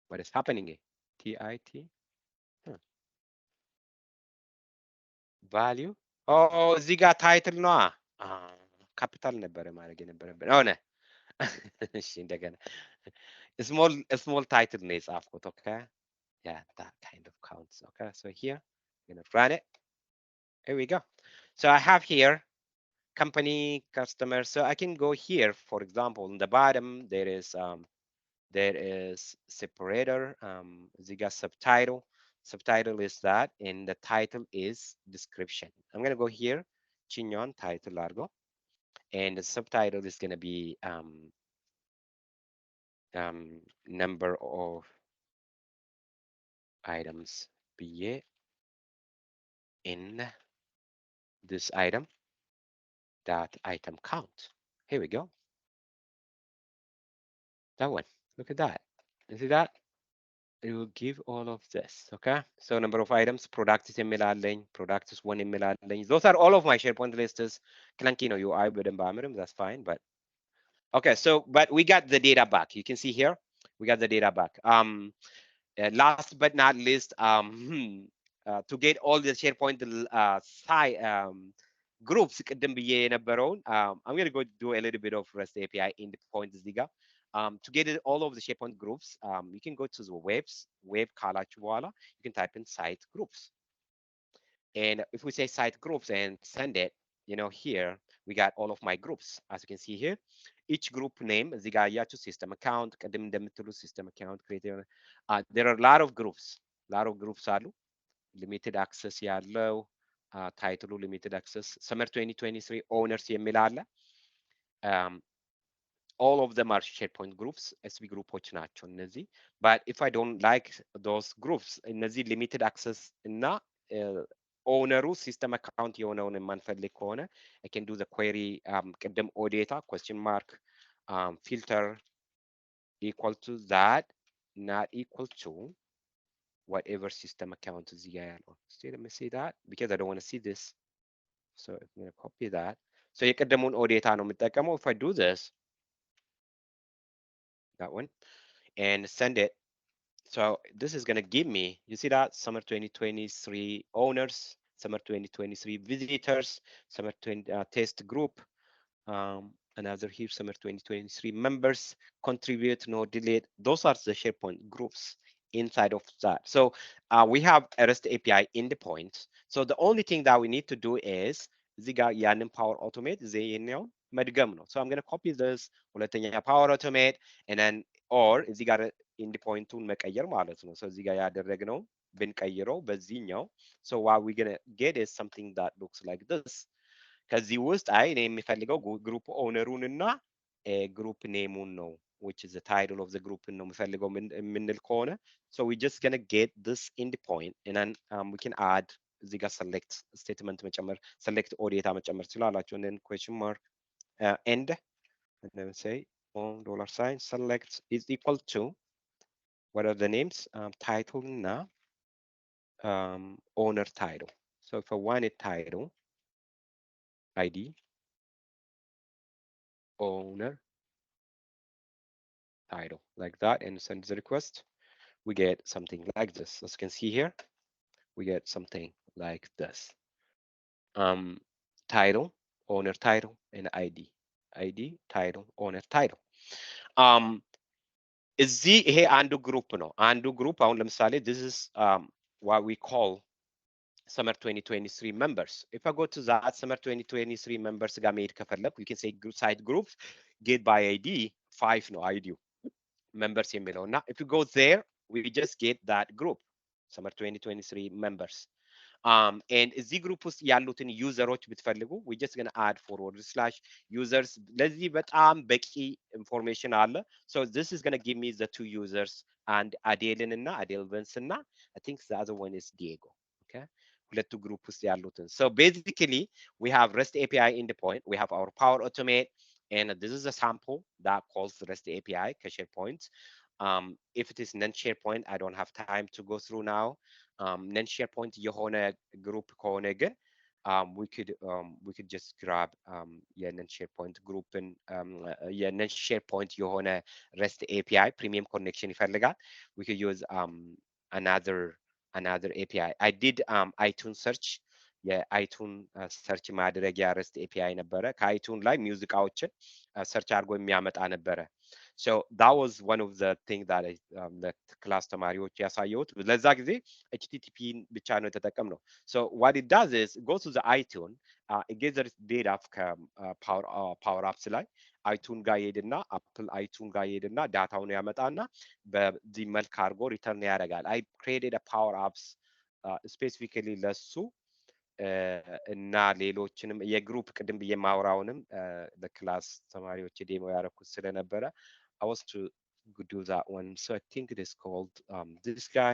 what is happening here? TIT value. Oh, እዚህ ጋር ታይትል ነዋ። ካፒታል ነበረ ማድረግ የነበረብን ሆነ። እሺ እንደገና small title ነው የጻፍኩት። Okay, yeah, that kind of counts. Okay, so here I'm gonna run it. Here we go. So I have here company, customer. So I can go here, for example, in the bottom there is separator, you got subtitle. Subtitle is that, and the title is description. I'm gonna go here, chinyon title largo, and the subtitle is gonna be number of items BA in this item dot item count. Here we go. That one. Look at that. You see that? It will give all of this. Okay. So number of items, products የሚላለኝ, products one የሚላለኝ. Those are all of my SharePoint lists. Clunky no UI በደንብ አያምርም. That's fine. But okay. So but we got the data back. You can see here. We got the data back. Last but not least, to get all the SharePoint groups ቅድም ብዬ የነበረውን I'm going to go do a little bit of REST API endpoint እዚህ ጋር. To get all of the SharePoint groups, you can go to the web ካላችሁ በኋላ you can type in site groups. And if we say site groups and send it, you know, here we got all of my groups. As you can see here, each group name እዚህ ጋር ያያችሁ system account ቅድም እንደምትሉ system account create. There are a lot of groups አሉ. Limited access ያለው ታይትሉ limited access summer 2023 owners የሚል አለ. All of them are SharePoint groups, SB groupoች ናቸው እነዚህ. But if I don't like those groups, እነዚህ limited access እና ኦውነሩ ሲስተም አካውንት የሆነውን የማንፈልግ ከሆነ I can do the query ቅድም ኦዴታ question mark filter equal to that, not equal to whatever system account እዚህ ጋር ያለው. Still, let me see that because I don't want to see this. So I'm going to copy that. So የቅድሙን ኦዴታ ነው የምጠቀመው. If I do this, that one, and send it. So this is going to give me, you see that summer 2023 owners, summer 2023 visitors, summer 20 test group, another here summer 2023 members, contribute, no delete. Those are the SharePoint groups inside of that. So we have a REST API endpoint. So the only thing that we need to do is ziga yanin power automate zeynew መድገም ነው. So I'm going to copy this ሁለተኛ power automate and then or ziga ኢንዲፖይንቱን መቀየር ማለት ነው። እዚህ ጋር ያደረግነው ብንቀይረው በዚህኛው so what we're gonna get is something that looks like this ከዚህ ውስጥ አይ እኔ የሚፈልገው ግሩፕ ኦነሩን እና ግሩፕ ኔሙን ነው which is the title of the group ነው የሚፈልገው የምንል ከሆነ so we just gonna get this endpoint and then we can add እዚህ ጋር select statement መጨመር select ኦዲታ መጨመር ትችላላችሁ and then question mark end and then say $sign select is equal to what are the names title now owner title so if I want a title ID owner title like that and send the request we get something like this as you can see here we get something like this title owner title and ID title owner title እዚህ ይሄ አንዱ ግሩፕ ነው አንዱ ግሩፕ አሁን ለምሳሌ this is what we call summer 2023 members if I go to that summer 2023 members ጋር መሄድ ከፈለኩ you can say site groups get by ID 5 ነው ID members የሚለው እና if you go there we just get that group summer 2023 members and እዚህ ግሩፕ ውስጥ ያሉትን ዩዘሮች ብትፈልጉ we just gonna add forward slash users ለዚህ በጣም በቂ ኢንፎርሜሽን አለ so this is gonna give me the two users and አዴልን እና አዴልቨንስ እና I think the other one is Diego okay ሁለቱ ግሩፕ ውስጥ ያሉትን so basically we have REST API endpoint we have our Power Automate and this is a sample that calls the REST API SharePoint if it is non-SharePoint I don't have time to go through now non-SharePoint የሆነ group ከሆነ ግን we could just grab non-SharePoint group and non-SharePoint የሆነ REST API premium connection ይፈልጋል we could use another API I did iTunes search የአይቱን ሰርች ማድረጊያ REST API ነበረ ከአይቱን ላይ ሙዚቃዎችን ሰርች አድርጎ የሚያመጣ ነበረ so that was one of the thing that I ለክላስ ተማሪዎች ያሳየሁት ለዛ ጊዜ HTTP ብቻ ነው የተጠቀምነው so what it does is it goes to the iTunes it gets the data PowerApps ላይ አይቱን ጋር ይሄድና አፕል አይቱን ጋር ይሄድና ዳታውን ያመጣና በዚህ መልክ አድርጎ ሪተርን ያደርጋል I created a PowerApps specifically ለሱ እና ሌሎችንም የግሩፕ ቅድም ብዬ ማውራውንም ለክላስ ተማሪዎች ዴሞ ያደረኩት ስለነበረ I was to do that one so I think it is called this guy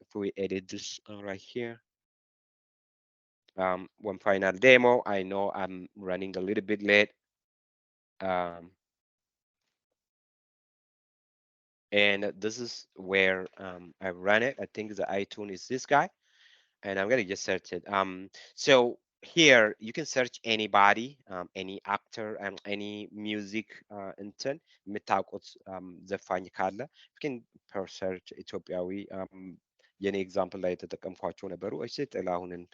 if we edit this right here one final demo I know I'm running a little bit late and this is where I run it I think the iTunes is this guy and I'm gonna just search it so here you can search anybody any actor and any music እንትን የምታውቁት ዘፋኝ ካለ you can search ኢትዮጵያዊ የኔ ኤግዛምፕል ላይ የተጠቀምኳቸው ነበሩ እሺ ጥላሁንን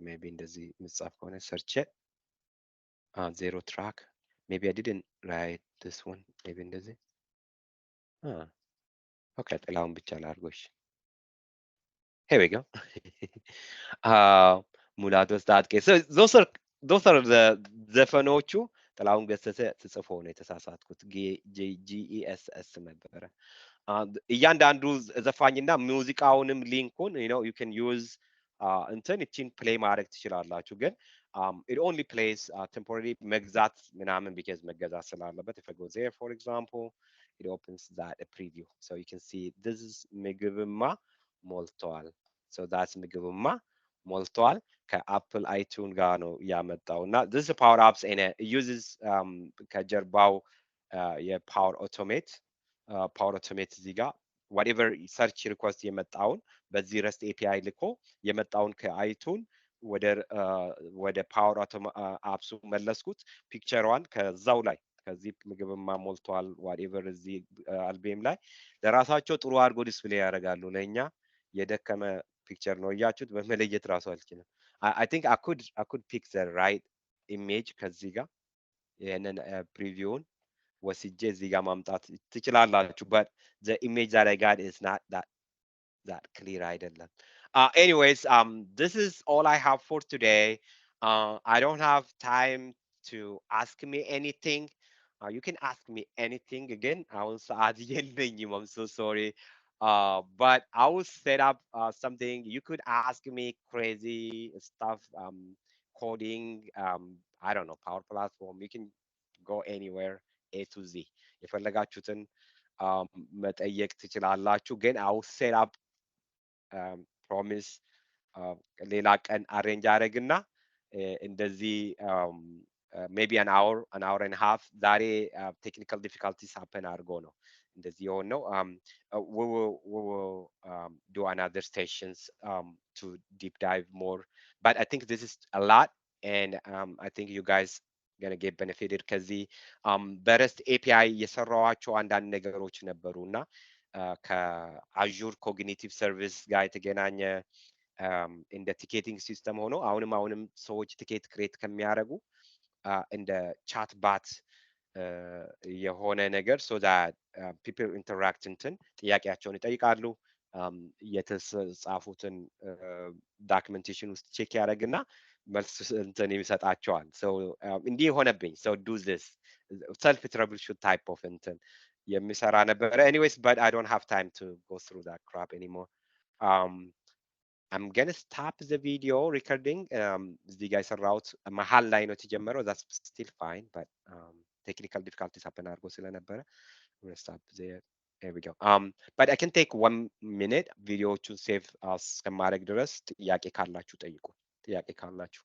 maybe እንደዚህ ምጻፍ ከሆነ search it zero track maybe I didn't write this one maybe እንደዚህ okay ጥላሁን ብቻ ላድርጎሽ here we go ሙላቱ ስታጥቄ so those are the ዘፈኖቹ ጥላሁን ገሰሰ ተጽፎ ነው የተሳሳትኩት GESS ነበረ እያንዳንዱ ዘፋኝና ሙዚቃውንም ሊንኩን you can use እንትን እቺን ፕሌይ ማድረግ ትችላላችሁ ግን it only plays temporary መግዛት ምናምን because መገዛት ስላለበት if I go there for example it opens that a preview so you can see this is ምግብማ ሞልቷል so that's ምግብማ ሞልቷል ከአፕል አይቱን ጋር ነው ያመጣው እና this is PowerApps and it uses ከጀርባው የፓወር ኦቶሜት እዚህ ጋር whatever search request የመጣውን በዚህ REST API ልኮ የመጣውን ከአይቱን ወደ ፓወር አፕሱ መለስኩት ፒክቸሯን ከዛው ላይ ከዚህ ምግብማ ሞልቷል whatever እዚህ አልቤም ላይ ለራሳቸው ጥሩ አድርጎ ዲስፕሌይ ያደርጋሉ ለኛ የደከመ ፒክቸር ነው እያችሁት በመለየት ራሱ አልችልም I think I could pick the right image ከዚህ ጋር ይሄንን ፕሪቪውን ወስጄ እዚህ ጋር ማምጣት ትችላላችሁ but the image that I got is not that clear አይደለም anyways this is all I have for today I don't have time to ask me anything You can ask me anything again. I will add you. I'm so sorry. But I will set up something. You could ask me crazy stuff, coding, I don't know, Power Platform. You can go anywhere, A to Z. የፈለጋችሁትን መጠየቅ ትችላላችሁ። ግን I will set up promise ሌላ ቀን አሬንጅ አደረግና እንደዚህ maybe an hour and a half ዛሬ technical difficulties happen አድርጎ ነው እንደዚህ የሆነው we will do another sessions to deep dive more, but I think this is a lot, and I think you guys gonna get benefited ከዚህ በረስት API የሰራዋቸው አንዳንድ ነገሮች ነበሩና ከአዙር ኮግኒቲቭ ሰርቪስ ጋር የተገናኘ እንደ ቲኬቲንግ ሲስተም ሆኖ አሁንም ሰዎች ቲኬት ክሬት ከሚያደርጉ እንደ ቻት ባት የሆነ ነገር so that people interact እንትን ጥያቄያቸውን ይጠይቃሉ የተጻፉትን ዶክመንቴሽን ውስጥ ቼክ ያደርግና መልስ እንትን ይሰጣቸዋል so እንዲህ የሆነብኝ so do this self troubleshoot type of እንትን የሚሰራ ነበረ anyways, but I don't have time to go through that crap anymore. I'm gonna stop the video recording. እዚህ ጋር የሰራሁት መሀል ላይ ነው የተጀመረው. That's still fine, but technical difficulties happen አድርጎ ስለነበረ I'm gonna stop there. There we go. But I can take 1 minute ቪዲዮዎቹን ሴቭ እስከማድረግ ድረስ ጥያቄ ካላችሁ ጠይቁ። ጥያቄ ካላችሁ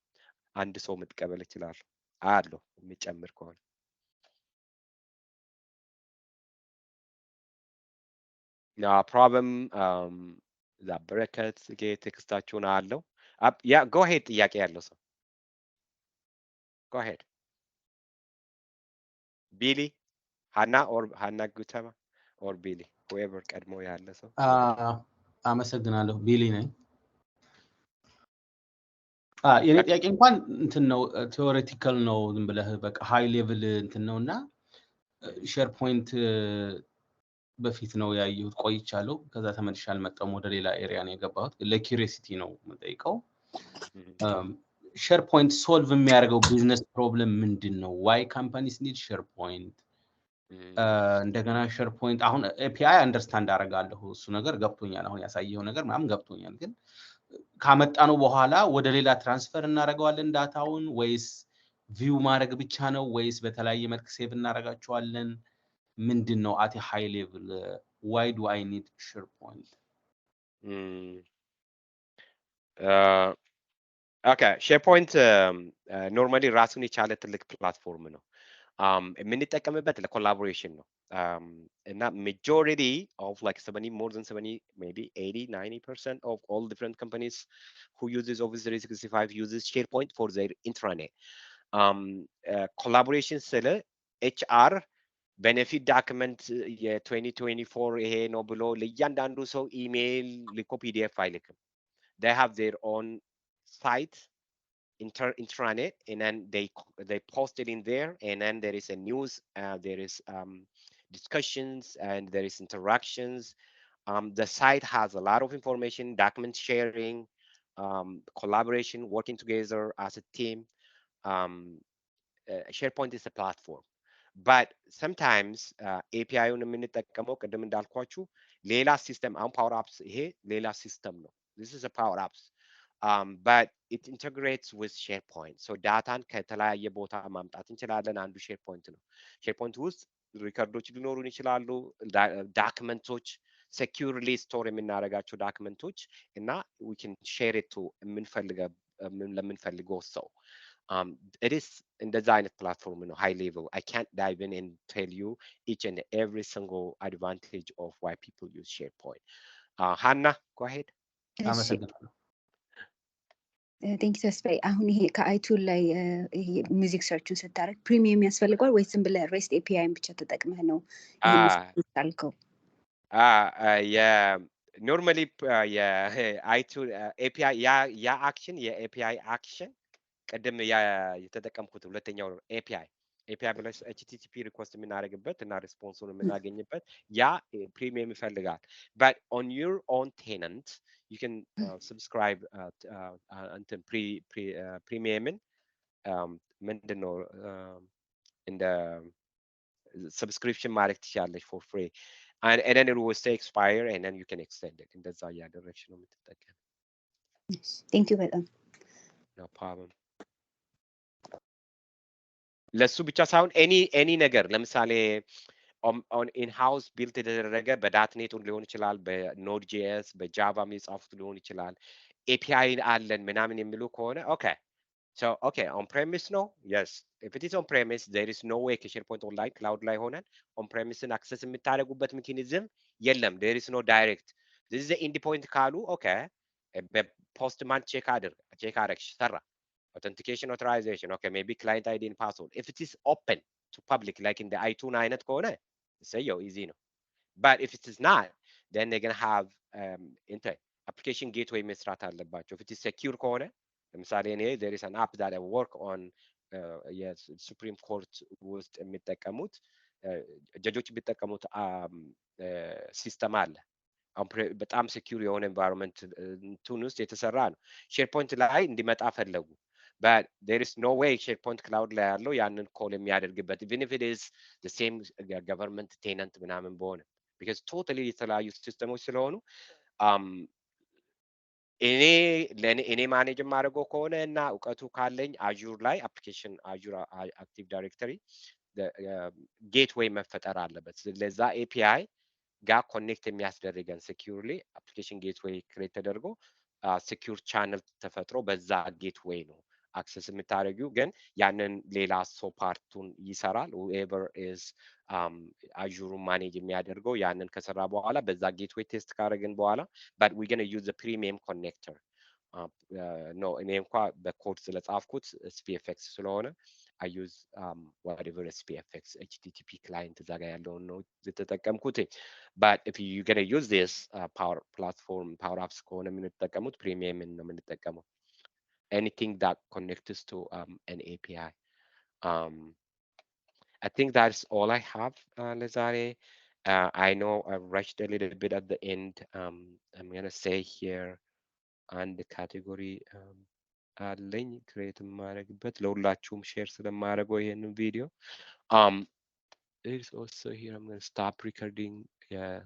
አንድ ሰው መቀበል ይችላል አያለሁ የሚጨምር ከሆነ no problem. that በረከት ቴክስታችሁን አለው yeah, go ahead. ጥያቄ ያለው ሰው go ahead. Billy, Hannah or Hannah Gutama or Billy, whoever ቀድሞ ያለ ሰው አመሰግናለሁ ቢሊ ነኝ የኔ ጥያቄ እንኳን እንትን ነው ቴዎሬቲካል ነው ዝም ብለህ በቃ ሃይ ሌቭል እንትን ነውና ሼርፖይንት በፊት ነው ያየሁት ቆይቻለሁ ከዛ ተመልሼ አልመጣም ወደ ሌላ ኤሪያ ነው የገባሁት ለኪዩሪዮሲቲ ነው የምጠይቀው SharePoint solve የሚያደርገው ቢዝነስ ፕሮብለም ምንድነው why companies need SharePoint እንደገና SharePoint አሁን API አንደርስታንድ አደርጋለሁ እሱ ነገር ገብቶኛል አሁን ያሳየው ነገር ምናምን ገብቶኛል ግን ካመጣነው በኋላ ወደ ሌላ ትራንስፈር እናደርገዋለን ዳታውን ወይስ ቪው ማድረግ ብቻ ነው ወይስ በተለያየ መልክ ሴቭ እናደርጋቸዋለን ምንድነው at a high level why do I need SharePoint? Okay, SharePoint normally ራሱን የቻለ ትልቅ ፕላትፎርም ነው የምንጠቀምበት ለኮላቦሬሽን ነው እና majority of like 70 more than 70 maybe 80-90% of all different companies who uses Office 365 uses SharePoint for their intranet. collaboration ስለ HR benefit document የ2024 ይሄ ነው ብሎ ለእያንዳንዱ ሰው ኢሜይል ልኮ PDF አይልክም. They have their own site intranet, and then they post it in there, and then there is a news, there is discussions, and there is interactions. The site has a lot of information, document sharing, collaboration, working together as a team. SharePoint is a platform, but sometimes API-ውን የምንጠቀመው ቅድም እንዳልኳችሁ ሌላ ሲስተም አሁን PowerApps ይሄ ሌላ ሲስተም ነው. This is a PowerApps. But it integrates with SharePoint. So ዳታን ከተለያየ ቦታ ማምጣት እንችላለን አንዱ SharePoint ነው. SharePoint ውስጥ ሪከርዶች ሊኖሩን ይችላሉ ዶክመንቶች securely store የምናደርጋቸው ዶክመንቶች እና we can share it to ለምንፈልገው ሰው it is እንደዛ አይነት ፕላትፎርም ነው high level. I can't dive in and tell you each and every single advantage of why people use SharePoint. Hannah, go ahead. አመሰግናለሁ ቴንክ ተስፋዬ አሁን ይሄ ከአይቱል ላይ ሚውዚክ ሰርችን ስታረግ ፕሪሚየም ያስፈልገዋል ወይስ ዝም ብለህ ሬስት ኤፒአይን ብቻ ተጠቅመህ ነው ይሄን ታልከው ኖርማሊ የአይቱል ኤፒአይ ያ አክሽን የኤፒአይ አክሽን ቀደም የተጠቀምኩት ሁለተኛው ኤፒአይ ብለሽ HTTP ሪኩዌስት የምናደርግበት እና ሪስፖንሱን የምናገኝበት ያ ፕሪሚየም ይፈልጋል. But on your own tenant you can subscribe until premium ምንድነው እንደ subscription ማድረግ ትችላለች for free and then it will stay expire and then you can extend it እንደዛ እያደረግሽ ነው የምትጠቀም ቴንክ ዩ በጣም no problem ለሱ ብቻ ሳይሆን any ነገር ለምሳሌ on in-house built የተደረገ በዳትኔት ሊሆን ይችላል በኖድ ጄኤስ በጃቫ የሚጻፉት ሊሆን ይችላል API አለን ምናምን የሚሉ ከሆነ okay so okay on premise no yes if it is on premise there is no way SharePoint online cloud ላይ ሆነን on premise access የምታደርጉበት mechanism የለም there is no direct this is the endpoint ካሉ okay በፖስትማን ቼክ አደረግሽ ሰራ authentication authorization okay maybe client ID and password if it is open to public like in the iTunes አይነት ከሆነ say yo easy no but if it is not then they're going to have application gateway መስራት አለባቸው if it is secure ከሆነ ለምሳሌ እኔ there is an app that I work on yes supreme court ውስጥ የሚጠቀሙት ጀጆች የሚጠቀሙት ሲስተም አለ በጣም ሴኩር የሆነ ኤንቫይሮንመንት እንትን ውስጥ የተሰራ ነው ሼርፖይንት ላይ እንዲመጣ ፈለጉ but there is no way SharePoint cloud ላይ ያለው ያንን ኮል የሚያደርግበት even if it is the same government tenant ምናምን በሆነ because totally የተለያዩ ሲስተሞች ስለሆኑ እኔ ማኔጅ የማደርገው ከሆነ እና እውቀቱ ካለኝ አዙር ላይ አፕሊኬሽን አዙር አክቲቭ ዳይሬክተሪ ጌትዌይ መፈጠር አለበት ለዛ API ጋር ኮኔክት የሚያስደርገን ሴኩርሊ አፕሊኬሽን ጌትዌይ ክሬት ተደርጎ ሴኩር ቻነል ተፈጥሮ በዛ ጌትዌይ ነው አክሰስ የምታደርጊው ግን ያንን ሌላ ሰው ፓርቱን ይሰራል whoever is አዙሩን ማኔጅ የሚያደርገው ያንን ከሰራ በኋላ በዛ ጌትዌይ ቴስት ካደረግን በኋላ but we're going to use the premium connector no እኔ እንኳን በኮድ ስለጻፍኩት SPFX ስለሆነ I use whatever SPFX HTTP client እዛ ጋር ያለውን ነው የተጠቀምኩት but if you're going to use this power platform PowerApps ከሆነ የምንጠቀሙት premium ነው የምንጠቀመው anything that connects to an API I think that's all I have ለዛሬ I know I rushed a little bit at the end I'm going to say here አንድ ካቴጎሪ አለኝ ክሬት የማደርግበት ለሁላችሁም ሼር ስለማደርገው ይሄንን ቪዲዮ there's also here I'm going to stop recording yeah